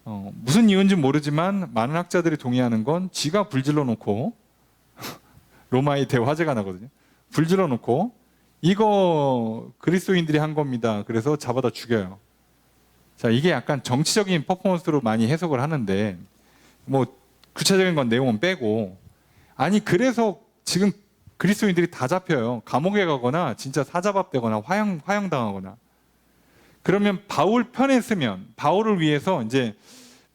무슨 이유인지 모르지만 많은 학자들이 동의하는 건 지가 불질러 놓고 로마의 대화재가 나거든요. 불질러 놓고 이거 그리스도인들이 한 겁니다. 그래서 잡아다 죽여요. 자, 이게 약간 정치적인 퍼포먼스로 많이 해석을 하는데 뭐 구체적인 건 내용은 빼고, 아니 그래서 지금 그리스도인들이 다 잡혀요. 감옥에 가거나 진짜 사자밥되거나 화형당하거나. 그러면 바울 편에 쓰면 바울을 위해서 이제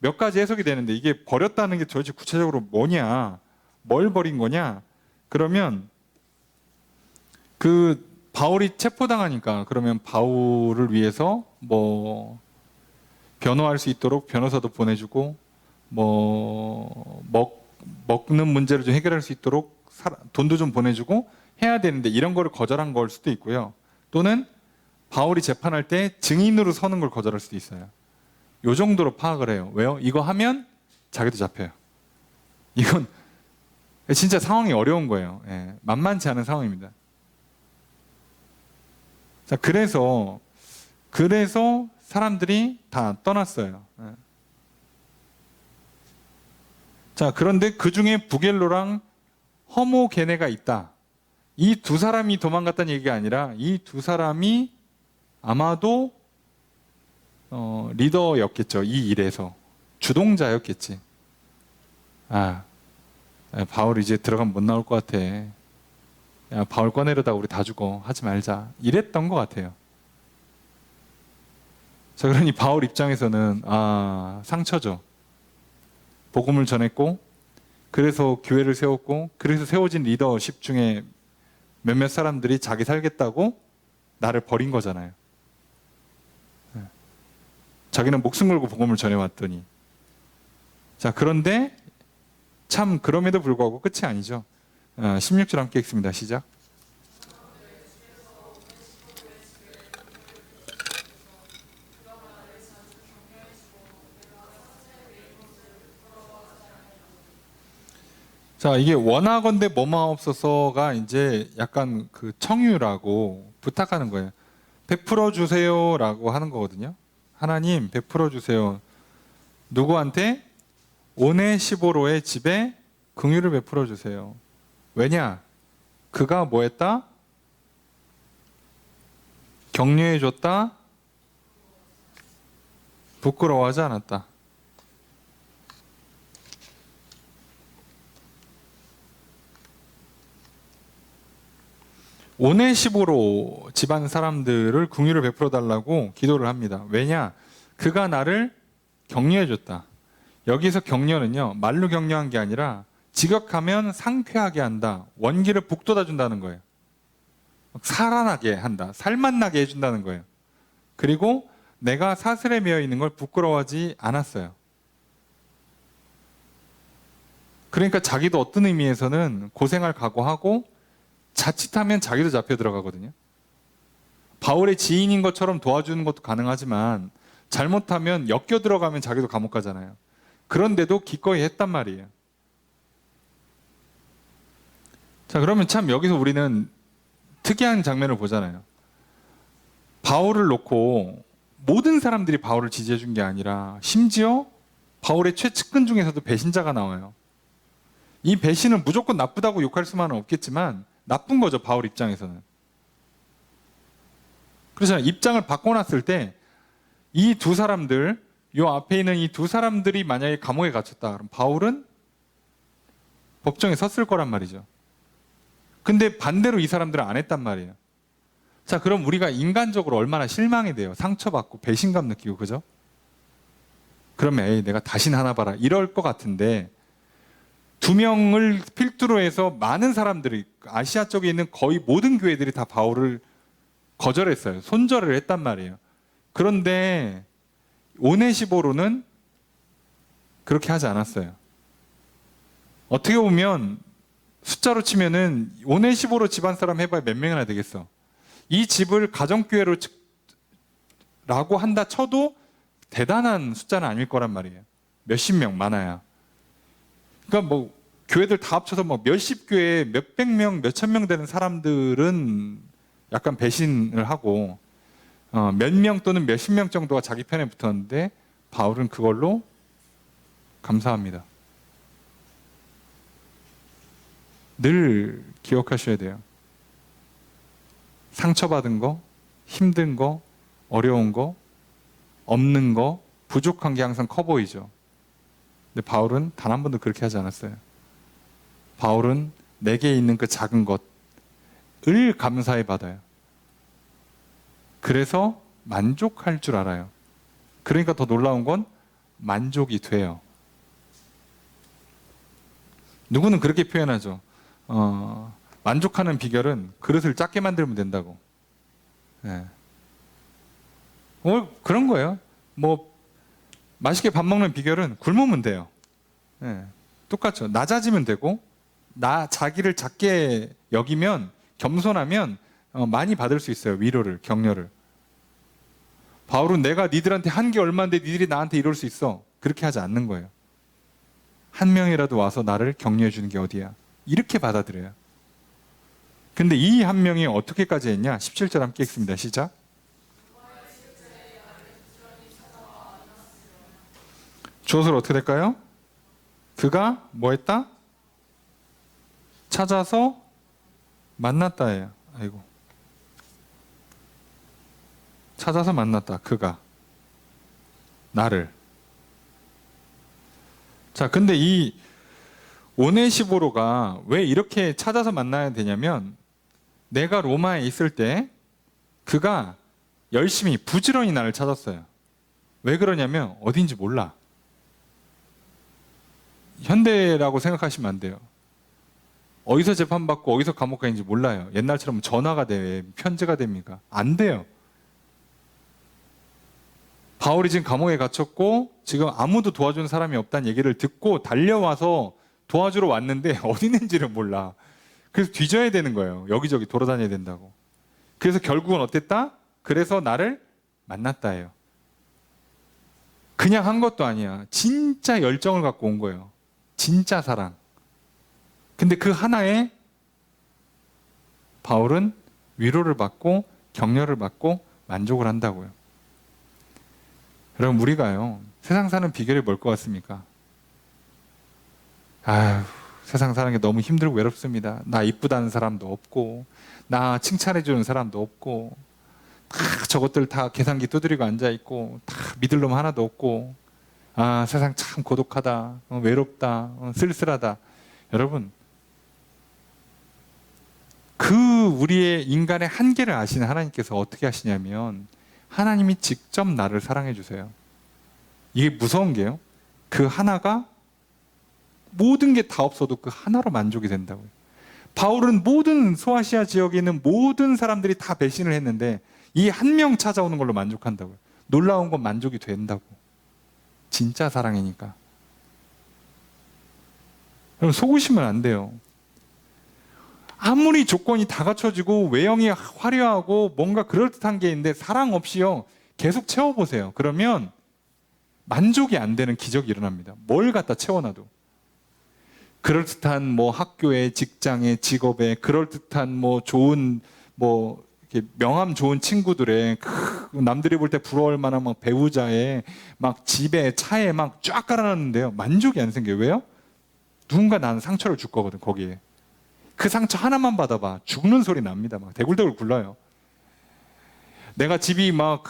몇 가지 해석이 되는데, 이게 버렸다는 게 도대체 구체적으로 뭐냐, 뭘 버린 거냐. 그러면 그 바울이 체포당하니까 그러면 바울을 위해서 뭐 변호할 수 있도록 변호사도 보내주고, 뭐 먹는 문제를 좀 해결할 수 있도록 돈도 좀 보내주고 해야 되는데 이런 거를 거절한 걸 수도 있고요. 또는 바울이 재판할 때 증인으로 서는 걸 거절할 수도 있어요. 요 정도로 파악을 해요. 왜요? 이거 하면 자기도 잡혀요. 이건 진짜 상황이 어려운 거예요. 예, 만만치 않은 상황입니다. 자, 그래서 사람들이 다 떠났어요. 예. 자, 그런데 그 중에 부겔로랑 허모게네가 있다. 이 두 사람이 도망갔다는 얘기가 아니라 이 두 사람이 아마도 리더였겠죠. 이 일에서 주동자였겠지. 바울 이제 들어가면 못 나올 것 같아. 야, 바울 꺼내려다가 우리 다 죽어. 하지 말자. 이랬던 것 같아요. 자, 그러니 바울 입장에서는 상처죠. 복음을 전했고, 그래서 교회를 세웠고, 그래서 세워진 리더십 중에 몇몇 사람들이 자기 살겠다고 나를 버린 거잖아요. 자기는 목숨 걸고 복음을 전해왔더니. 자, 그런데 참 그럼에도 불구하고 끝이 아니죠. 16절 함께 읽습니다. 시작. 자, 이게 원하건대 뭐마옵소서가 이제 약간 그 청유라고 부탁하는 거예요. 베풀어 주세요라고 하는 거거든요. 하나님 베풀어 주세요. 누구한테? 오네시보로의 집에 긍휼을 베풀어 주세요. 왜냐? 그가 뭐 했다? 격려해 줬다? 부끄러워하지 않았다. 오네시보로 집안 사람들을 긍휼을 베풀어 달라고 기도를 합니다. 왜냐? 그가 나를 격려해 줬다. 여기서 격려는요, 말로 격려한 게 아니라 직역하면 상쾌하게 한다. 원기를 북돋아 준다는 거예요. 살아나게 한다. 살맛나게 해준다는 거예요. 그리고 내가 사슬에 매여 있는 걸 부끄러워하지 않았어요. 그러니까 자기도 어떤 의미에서는 고생할 각오하고 자칫하면 자기도 잡혀 들어가거든요. 바울의 지인인 것처럼 도와주는 것도 가능하지만 잘못하면 엮여 들어가면 자기도 감옥 가잖아요. 그런데도 기꺼이 했단 말이에요. 자, 그러면 참 여기서 우리는 특이한 장면을 보잖아요. 바울을 놓고 모든 사람들이 바울을 지지해 준 게 아니라 심지어 바울의 최측근 중에서도 배신자가 나와요. 이 배신은 무조건 나쁘다고 욕할 수만은 없겠지만 나쁜 거죠, 바울 입장에서는. 그래서 입장을 바꿔놨을 때 이 두 사람들, 요 앞에 있는 이 두 사람들이 만약에 감옥에 갇혔다, 그럼 바울은 법정에 섰을 거란 말이죠. 근데 반대로 이 사람들은 안 했단 말이에요. 자, 그럼 우리가 인간적으로 얼마나 실망이 돼요. 상처받고 배신감 느끼고, 그죠? 그러면 에이, 내가 다신 하나 봐라 이럴 것 같은데, 두 명을 필두로 해서 많은 사람들이, 아시아 쪽에 있는 거의 모든 교회들이 다 바울을 거절했어요. 손절을 했단 말이에요. 그런데 오네시보로는 그렇게 하지 않았어요. 어떻게 보면 숫자로 치면은 오네시보로 집안 사람 해봐야 몇 명이나 되겠어. 이 집을 가정교회로 라고 한다 쳐도 대단한 숫자는 아닐 거란 말이에요. 몇십 명 많아야. 그러니까 뭐 교회들 다 합쳐서 뭐 몇십 교회 몇백 명, 몇천 명 되는 사람들은 약간 배신을 하고 몇 명 또는 몇십 명 정도가 자기 편에 붙었는데 바울은 그걸로 감사합니다. 늘 기억하셔야 돼요. 상처받은 거, 힘든 거, 어려운 거, 없는 거, 부족한 게 항상 커 보이죠. 근데 바울은 단 한 번도 그렇게 하지 않았어요. 바울은 내게 있는 그 작은 것을 감사히 받아요. 그래서 만족할 줄 알아요. 그러니까 더 놀라운 건 만족이 돼요. 누구는 그렇게 표현하죠. 만족하는 비결은 그릇을 작게 만들면 된다고. 네. 그런 거예요. 뭐 맛있게 밥 먹는 비결은 굶으면 돼요. 네. 똑같죠. 낮아지면 되고, 자기를 작게 여기면, 겸손하면 많이 받을 수 있어요. 위로를, 격려를. 바울은 내가 니들한테 한 게 얼마인데 니들이 나한테 이럴 수 있어. 그렇게 하지 않는 거예요. 한 명이라도 와서 나를 격려해 주는 게 어디야. 이렇게 받아들여요. 근데 이 한 명이 어떻게까지 했냐? 17절 함께 읽습니다. 시작. 주어서 어떻게 될까요? 그가 뭐 했다? 찾아서 만났다예요. 아이고. 찾아서 만났다. 그가 나를. 자, 근데 이 오네시보로가 왜 이렇게 찾아서 만나야 되냐면, 내가 로마에 있을 때 그가 열심히 부지런히 나를 찾았어요. 왜 그러냐면 어딘지 몰라. 현대라고 생각하시면 안 돼요. 어디서 재판받고 어디서 감옥 가는지 몰라요. 옛날처럼 전화가 돼, 편지가 됩니까? 안 돼요. 바울이 지금 감옥에 갇혔고 지금 아무도 도와주는 사람이 없다는 얘기를 듣고 달려와서 도와주러 왔는데 어디 있는지를 몰라. 그래서 뒤져야 되는 거예요. 여기저기 돌아다녀야 된다고. 그래서 결국은 어땠다? 그래서 나를 만났다예요. 그냥 한 것도 아니야. 진짜 열정을 갖고 온 거예요. 진짜 사랑. 근데 그 하나에 바울은 위로를 받고 격려를 받고 만족을 한다고요. 여러분, 우리가요, 세상 사는 비결이 뭘 것 같습니까? 아휴, 세상 사는 게 너무 힘들고 외롭습니다. 나 이쁘다는 사람도 없고, 나 칭찬해주는 사람도 없고, 다 저것들 다 계산기 두드리고 앉아있고, 다 믿을 놈 하나도 없고, 아, 세상 참 고독하다, 외롭다, 쓸쓸하다. 여러분, 그 우리의 인간의 한계를 아시는 하나님께서 어떻게 하시냐면, 하나님이 직접 나를 사랑해 주세요. 이게 무서운 게요. 그 하나가 모든 게 다 없어도 그 하나로 만족이 된다고요. 바울은 모든 소아시아 지역에 있는 모든 사람들이 다 배신을 했는데 이 한 명 찾아오는 걸로 만족한다고요. 놀라운 건 만족이 된다고. 진짜 사랑이니까. 여러분, 속으시면 안 돼요. 아무리 조건이 다 갖춰지고 외형이 화려하고 뭔가 그럴듯한 게 있는데 사랑 없이요 계속 채워보세요. 그러면 만족이 안 되는 기적이 일어납니다. 뭘 갖다 채워놔도. 그럴듯한 뭐 학교에, 직장에, 직업에, 그럴듯한 뭐 좋은 뭐 이렇게 명함 좋은 친구들의 남들이 볼 때 부러울 만한 막 배우자에, 막 집에, 차에 막 쫙 깔아놨는데요. 만족이 안 생겨요. 왜요? 누군가 나는 상처를 줄 거거든, 거기에. 그 상처 하나만 받아봐. 죽는 소리 납니다. 막 대굴대굴 굴러요. 내가 집이 막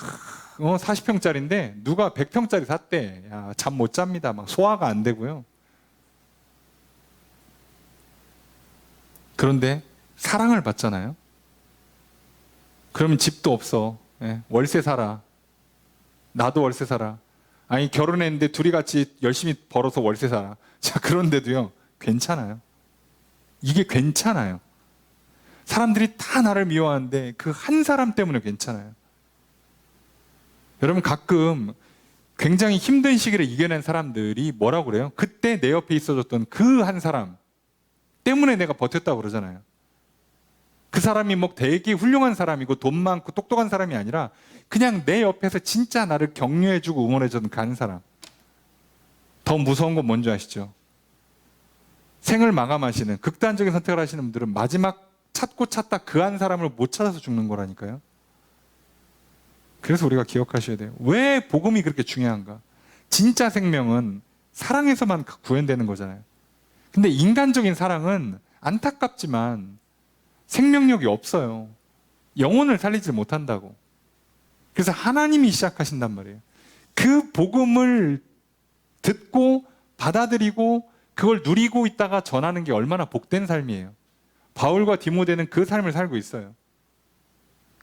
40평짜리인데 누가 100평짜리 샀대. 야, 잠 못 잡니다. 막 소화가 안 되고요. 그런데 사랑을 받잖아요. 그러면 집도 없어. 예, 월세 살아. 나도 월세 살아. 아니, 결혼했는데 둘이 같이 열심히 벌어서 월세 살아. 자, 그런데도요, 괜찮아요. 이게 괜찮아요. 사람들이 다 나를 미워하는데 그 한 사람 때문에 괜찮아요. 여러분, 가끔 굉장히 힘든 시기를 이겨낸 사람들이 뭐라고 그래요? 그때 내 옆에 있어줬던 그 한 사람 때문에 내가 버텼다고 그러잖아요. 그 사람이 뭐 되게 훌륭한 사람이고 돈 많고 똑똑한 사람이 아니라 그냥 내 옆에서 진짜 나를 격려해주고 응원해주는 그 한 사람. 더 무서운 건 뭔지 아시죠? 생을 마감하시는 극단적인 선택을 하시는 분들은 마지막 찾고 찾다 그 한 사람을 못 찾아서 죽는 거라니까요. 그래서 우리가 기억하셔야 돼요. 왜 복음이 그렇게 중요한가? 진짜 생명은 사랑에서만 구현되는 거잖아요. 근데 인간적인 사랑은 안타깝지만 생명력이 없어요. 영혼을 살리지 못한다고. 그래서 하나님이 시작하신단 말이에요. 그 복음을 듣고 받아들이고 그걸 누리고 있다가 전하는 게 얼마나 복된 삶이에요. 바울과 디모데는 그 삶을 살고 있어요.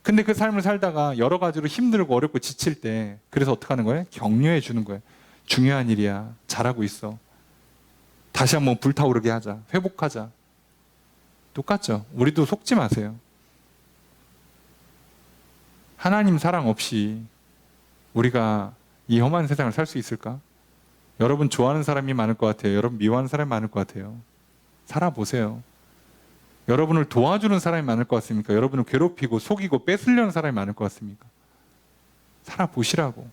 근데 그 삶을 살다가 여러 가지로 힘들고 어렵고 지칠 때 그래서 어떻게 하는 거예요? 격려해 주는 거예요. 중요한 일이야. 잘하고 있어. 다시 한번 불타오르게 하자. 회복하자. 똑같죠? 우리도 속지 마세요. 하나님 사랑 없이 우리가 이 험한 세상을 살 수 있을까? 여러분 좋아하는 사람이 많을 것 같아요. 여러분 미워하는 사람이 많을 것 같아요. 살아보세요. 여러분을 도와주는 사람이 많을 것 같습니까? 여러분을 괴롭히고 속이고 뺏으려는 사람이 많을 것 같습니까? 살아보시라고.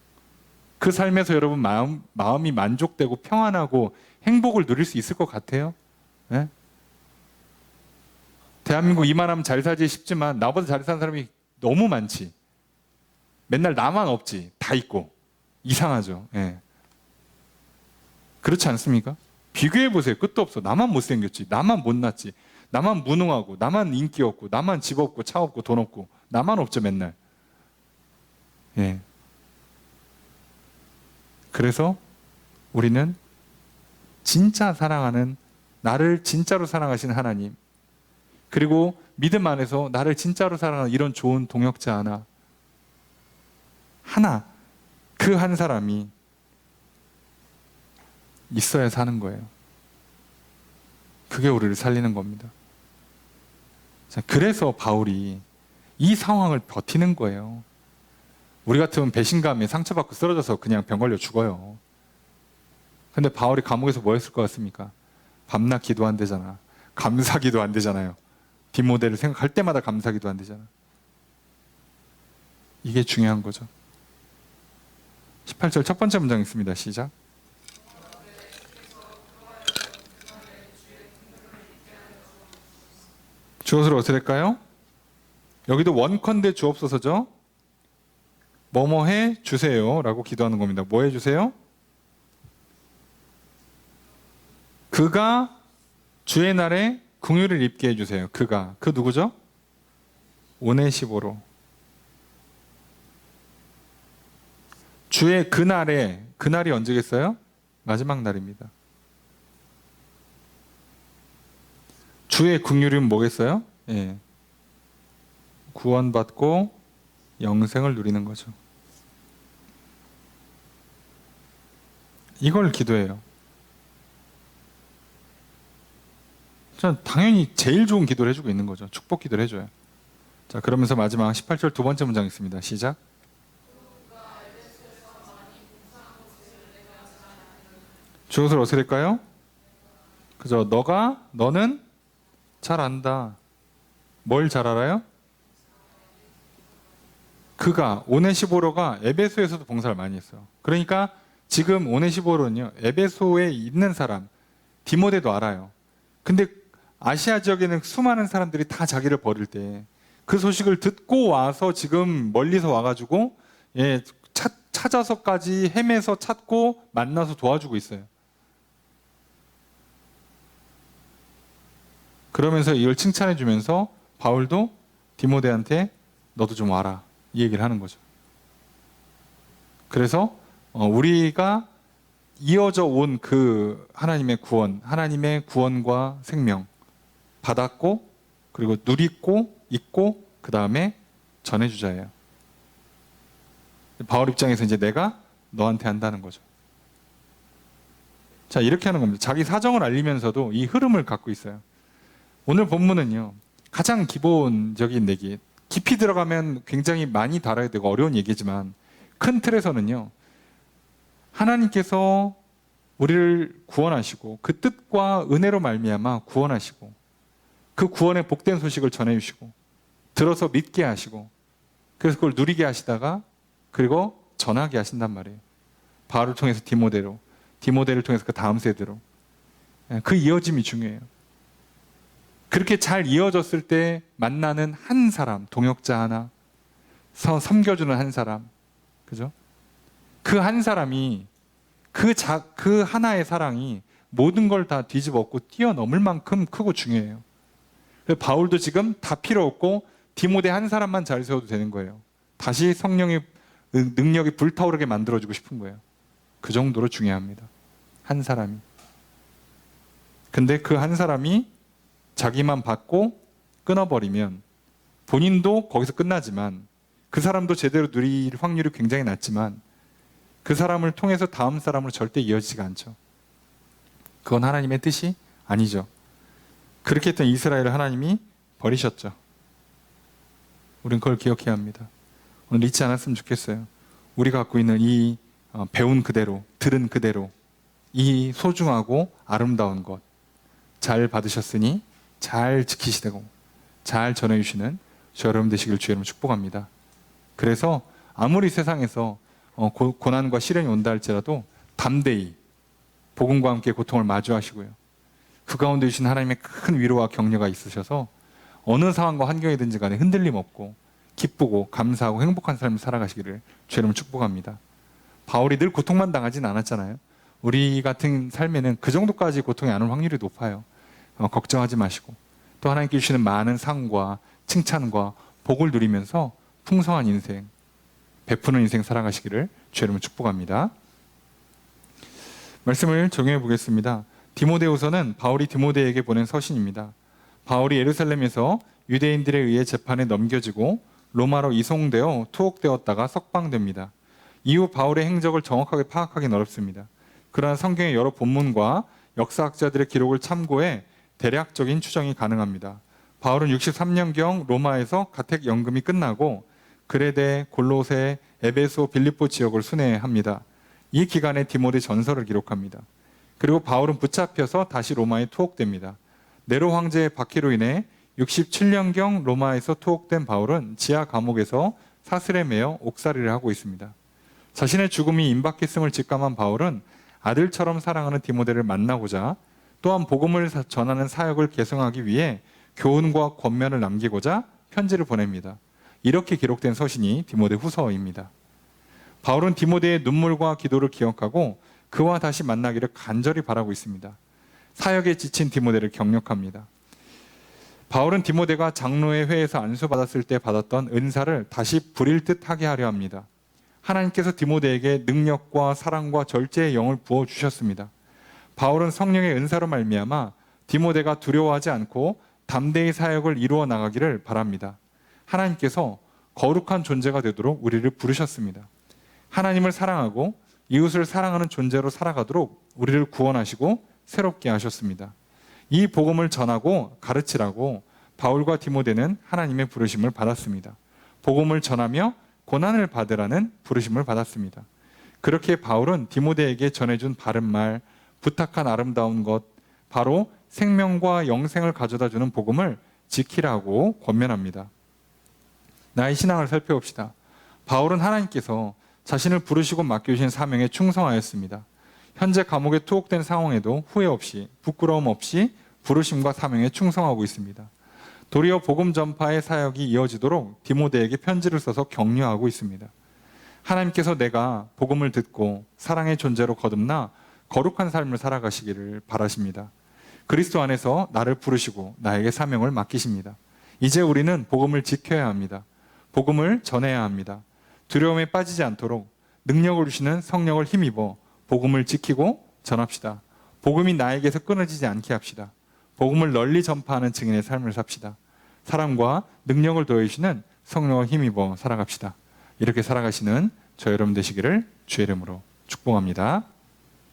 그 삶에서 여러분 마음이 만족되고 평안하고 행복을 누릴 수 있을 것 같아요? 네? 대한민국 이만하면 잘 살지 싶지만 나보다 잘 사는 사람이 너무 많지. 맨날 나만 없지. 다 있고. 이상하죠. 네. 그렇지 않습니까? 비교해보세요. 끝도 없어. 나만 못생겼지. 나만 못났지. 나만 무능하고, 나만 인기 없고, 나만 집 없고, 차 없고, 돈 없고, 나만 없죠, 맨날. 예. 그래서 우리는 진짜 사랑하는, 나를 진짜로 사랑하시는 하나님, 그리고 믿음 안에서 나를 진짜로 사랑하는 이런 좋은 동역자 하나, 그 한 사람이 있어야 사는 거예요. 그게 우리를 살리는 겁니다. 자, 그래서 바울이 이 상황을 버티는 거예요. 우리 같으면 배신감에 상처받고 쓰러져서 그냥 병 걸려 죽어요. 근데 바울이 감옥에서 뭐 했을 것 같습니까? 밤낮 기도 안 되잖아. 감사기도 안 되잖아요. 디모데를 생각할 때마다 감사기도 안 되잖아. 이게 중요한 거죠. 18절 첫 번째 문장 있습니다. 시작. 주어를 어떻게 될까요? 여기도 원컨대 주옵소서죠. 뭐뭐 해 주세요 라고 기도하는 겁니다. 뭐 해 주세요? 그가 주의 날에 긍휼을 입게 해주세요. 그가, 그 누구죠? 오네시보로. 주의 그날에, 그날이 언제겠어요? 마지막 날입니다. 주의 긍휼은 뭐겠어요? 예. 구원받고 영생을 누리는 거죠. 이걸 기도해요. 전 당연히 제일 좋은 기도를 해주고 있는 거죠. 축복 기도를 해줘요. 자, 그러면서 마지막 18절 두 번째 문장 있습니다. 시작. 주어를 어떻게 될까요? 그죠? 너는 잘 안다. 뭘 잘 알아요? 그가, 오네시보로가 에베소에서도 봉사를 많이 했어요. 그러니까 지금 오네시보로는요, 에베소에 있는 사람, 디모데도 알아요. 근데 아시아 지역에는 수많은 사람들이 다 자기를 버릴 때 그 소식을 듣고 와서 지금 멀리서 와가지고 찾아서까지 헤매서 찾고 만나서 도와주고 있어요. 그러면서 이걸 칭찬해 주면서 바울도 디모데한테 너도 좀 와라 이 얘기를 하는 거죠. 그래서 우리가 이어져 온 그 하나님의 구원, 하나님의 구원과 생명 받았고 그리고 누리고 있고 그 다음에 전해주자예요. 바울 입장에서 이제 내가 너한테 한다는 거죠. 자, 이렇게 하는 겁니다. 자기 사정을 알리면서도 이 흐름을 갖고 있어요. 오늘 본문은요, 가장 기본적인 얘기, 깊이 들어가면 굉장히 많이 다뤄야 되고 어려운 얘기지만 큰 틀에서는요, 하나님께서 우리를 구원하시고 그 뜻과 은혜로 말미암아 구원하시고 그 구원의 복된 소식을 전해주시고 들어서 믿게 하시고 그래서 그걸 누리게 하시다가 그리고 전하게 하신단 말이에요. 바울을 통해서 디모데를 통해서 그 다음 세대로. 그 이어짐이 중요해요. 그렇게 잘 이어졌을 때 만나는 한 사람, 동역자 하나, 섬겨주는 한 사람, 그죠? 그 한 사람이 그 하나의 사랑이 모든 걸 다 뒤집어 엎고 뛰어넘을 만큼 크고 중요해요. 그래서 바울도 지금 다 필요 없고 디모데 한 사람만 잘 세워도 되는 거예요. 다시 성령의 능력이 불타오르게 만들어주고 싶은 거예요. 그 정도로 중요합니다. 한 사람이. 근데 그 한 사람이 자기만 받고 끊어버리면 본인도 거기서 끝나지만 그 사람도 제대로 누릴 확률이 굉장히 낮지만 그 사람을 통해서 다음 사람으로 절대 이어지지가 않죠. 그건 하나님의 뜻이 아니죠. 그렇게 했던 이스라엘을 하나님이 버리셨죠. 우린 그걸 기억해야 합니다. 오늘 잊지 않았으면 좋겠어요. 우리가 갖고 있는 이 배운 그대로, 들은 그대로 이 소중하고 아름다운 것 잘 받으셨으니 잘 지키시되고 잘 전해주시는 저 여러분 되시길 주의 이름으로 축복합니다. 그래서 아무리 세상에서 고난과 시련이 온다 할지라도 담대히 복음과 함께 고통을 마주하시고요. 그 가운데 주신 하나님의 큰 위로와 격려가 있으셔서 어느 상황과 환경이든지 간에 흔들림 없고 기쁘고 감사하고 행복한 삶을 살아가시기를 주의 이름으로 축복합니다. 바울이 늘 고통만 당하진 않았잖아요. 우리 같은 삶에는 그 정도까지 고통이 안 올 확률이 높아요. 걱정하지 마시고 또 하나님께 주시는 많은 상과 칭찬과 복을 누리면서 풍성한 인생, 베푸는 인생 살아가시기를 주의 이름으로 축복합니다. 말씀을 적용해 보겠습니다. 디모데후서는 바울이 디모데에게 보낸 서신입니다. 바울이 예루살렘에서 유대인들에 의해 재판에 넘겨지고 로마로 이송되어 투옥되었다가 석방됩니다. 이후 바울의 행적을 정확하게 파악하기는 어렵습니다. 그러나 성경의 여러 본문과 역사학자들의 기록을 참고해 대략적인 추정이 가능합니다. 바울은 63년경 로마에서 가택 연금이 끝나고 그레데, 골로새, 에베소, 빌립보 지역을 순회합니다. 이 기간에 디모데 전서를 기록합니다. 그리고 바울은 붙잡혀서 다시 로마에 투옥됩니다. 네로 황제의 박해로 인해 67년경 로마에서 투옥된 바울은 지하 감옥에서 사슬에 매여 옥살이를 하고 있습니다. 자신의 죽음이 임박했음을 직감한 바울은 아들처럼 사랑하는 디모데를 만나고자 또한 복음을 전하는 사역을 계승하기 위해 교훈과 권면을 남기고자 편지를 보냅니다. 이렇게 기록된 서신이 디모데 후서입니다. 바울은 디모데의 눈물과 기도를 기억하고 그와 다시 만나기를 간절히 바라고 있습니다. 사역에 지친 디모데를 격려합니다. 바울은 디모데가 장로의 회에서 안수받았을 때 받았던 은사를 다시 부릴 듯 하게 하려 합니다. 하나님께서 디모데에게 능력과 사랑과 절제의 영을 부어주셨습니다. 바울은 성령의 은사로 말미암아 디모데가 두려워하지 않고 담대히 사역을 이루어 나가기를 바랍니다. 하나님께서 거룩한 존재가 되도록 우리를 부르셨습니다. 하나님을 사랑하고 이웃을 사랑하는 존재로 살아가도록 우리를 구원하시고 새롭게 하셨습니다. 이 복음을 전하고 가르치라고 바울과 디모데는 하나님의 부르심을 받았습니다. 복음을 전하며 고난을 받으라는 부르심을 받았습니다. 그렇게 바울은 디모데에게 전해준 바른 말, 부탁한 아름다운 것, 바로 생명과 영생을 가져다 주는 복음을 지키라고 권면합니다. 나의 신앙을 살펴봅시다. 바울은 하나님께서 자신을 부르시고 맡겨주신 사명에 충성하였습니다. 현재 감옥에 투옥된 상황에도 후회 없이, 부끄러움 없이 부르심과 사명에 충성하고 있습니다. 도리어 복음 전파의 사역이 이어지도록 디모데에게 편지를 써서 격려하고 있습니다. 하나님께서 내가 복음을 듣고 사랑의 존재로 거듭나 거룩한 삶을 살아가시기를 바라십니다. 그리스도 안에서 나를 부르시고 나에게 사명을 맡기십니다. 이제 우리는 복음을 지켜야 합니다. 복음을 전해야 합니다. 두려움에 빠지지 않도록 능력을 주시는 성령을 힘입어 복음을 지키고 전합시다. 복음이 나에게서 끊어지지 않게 합시다. 복음을 널리 전파하는 증인의 삶을 삽시다. 사랑과 능력을 더해주시는 성령을 힘입어 살아갑시다. 이렇게 살아가시는 저 여러분 되시기를 주의 이름으로 축복합니다.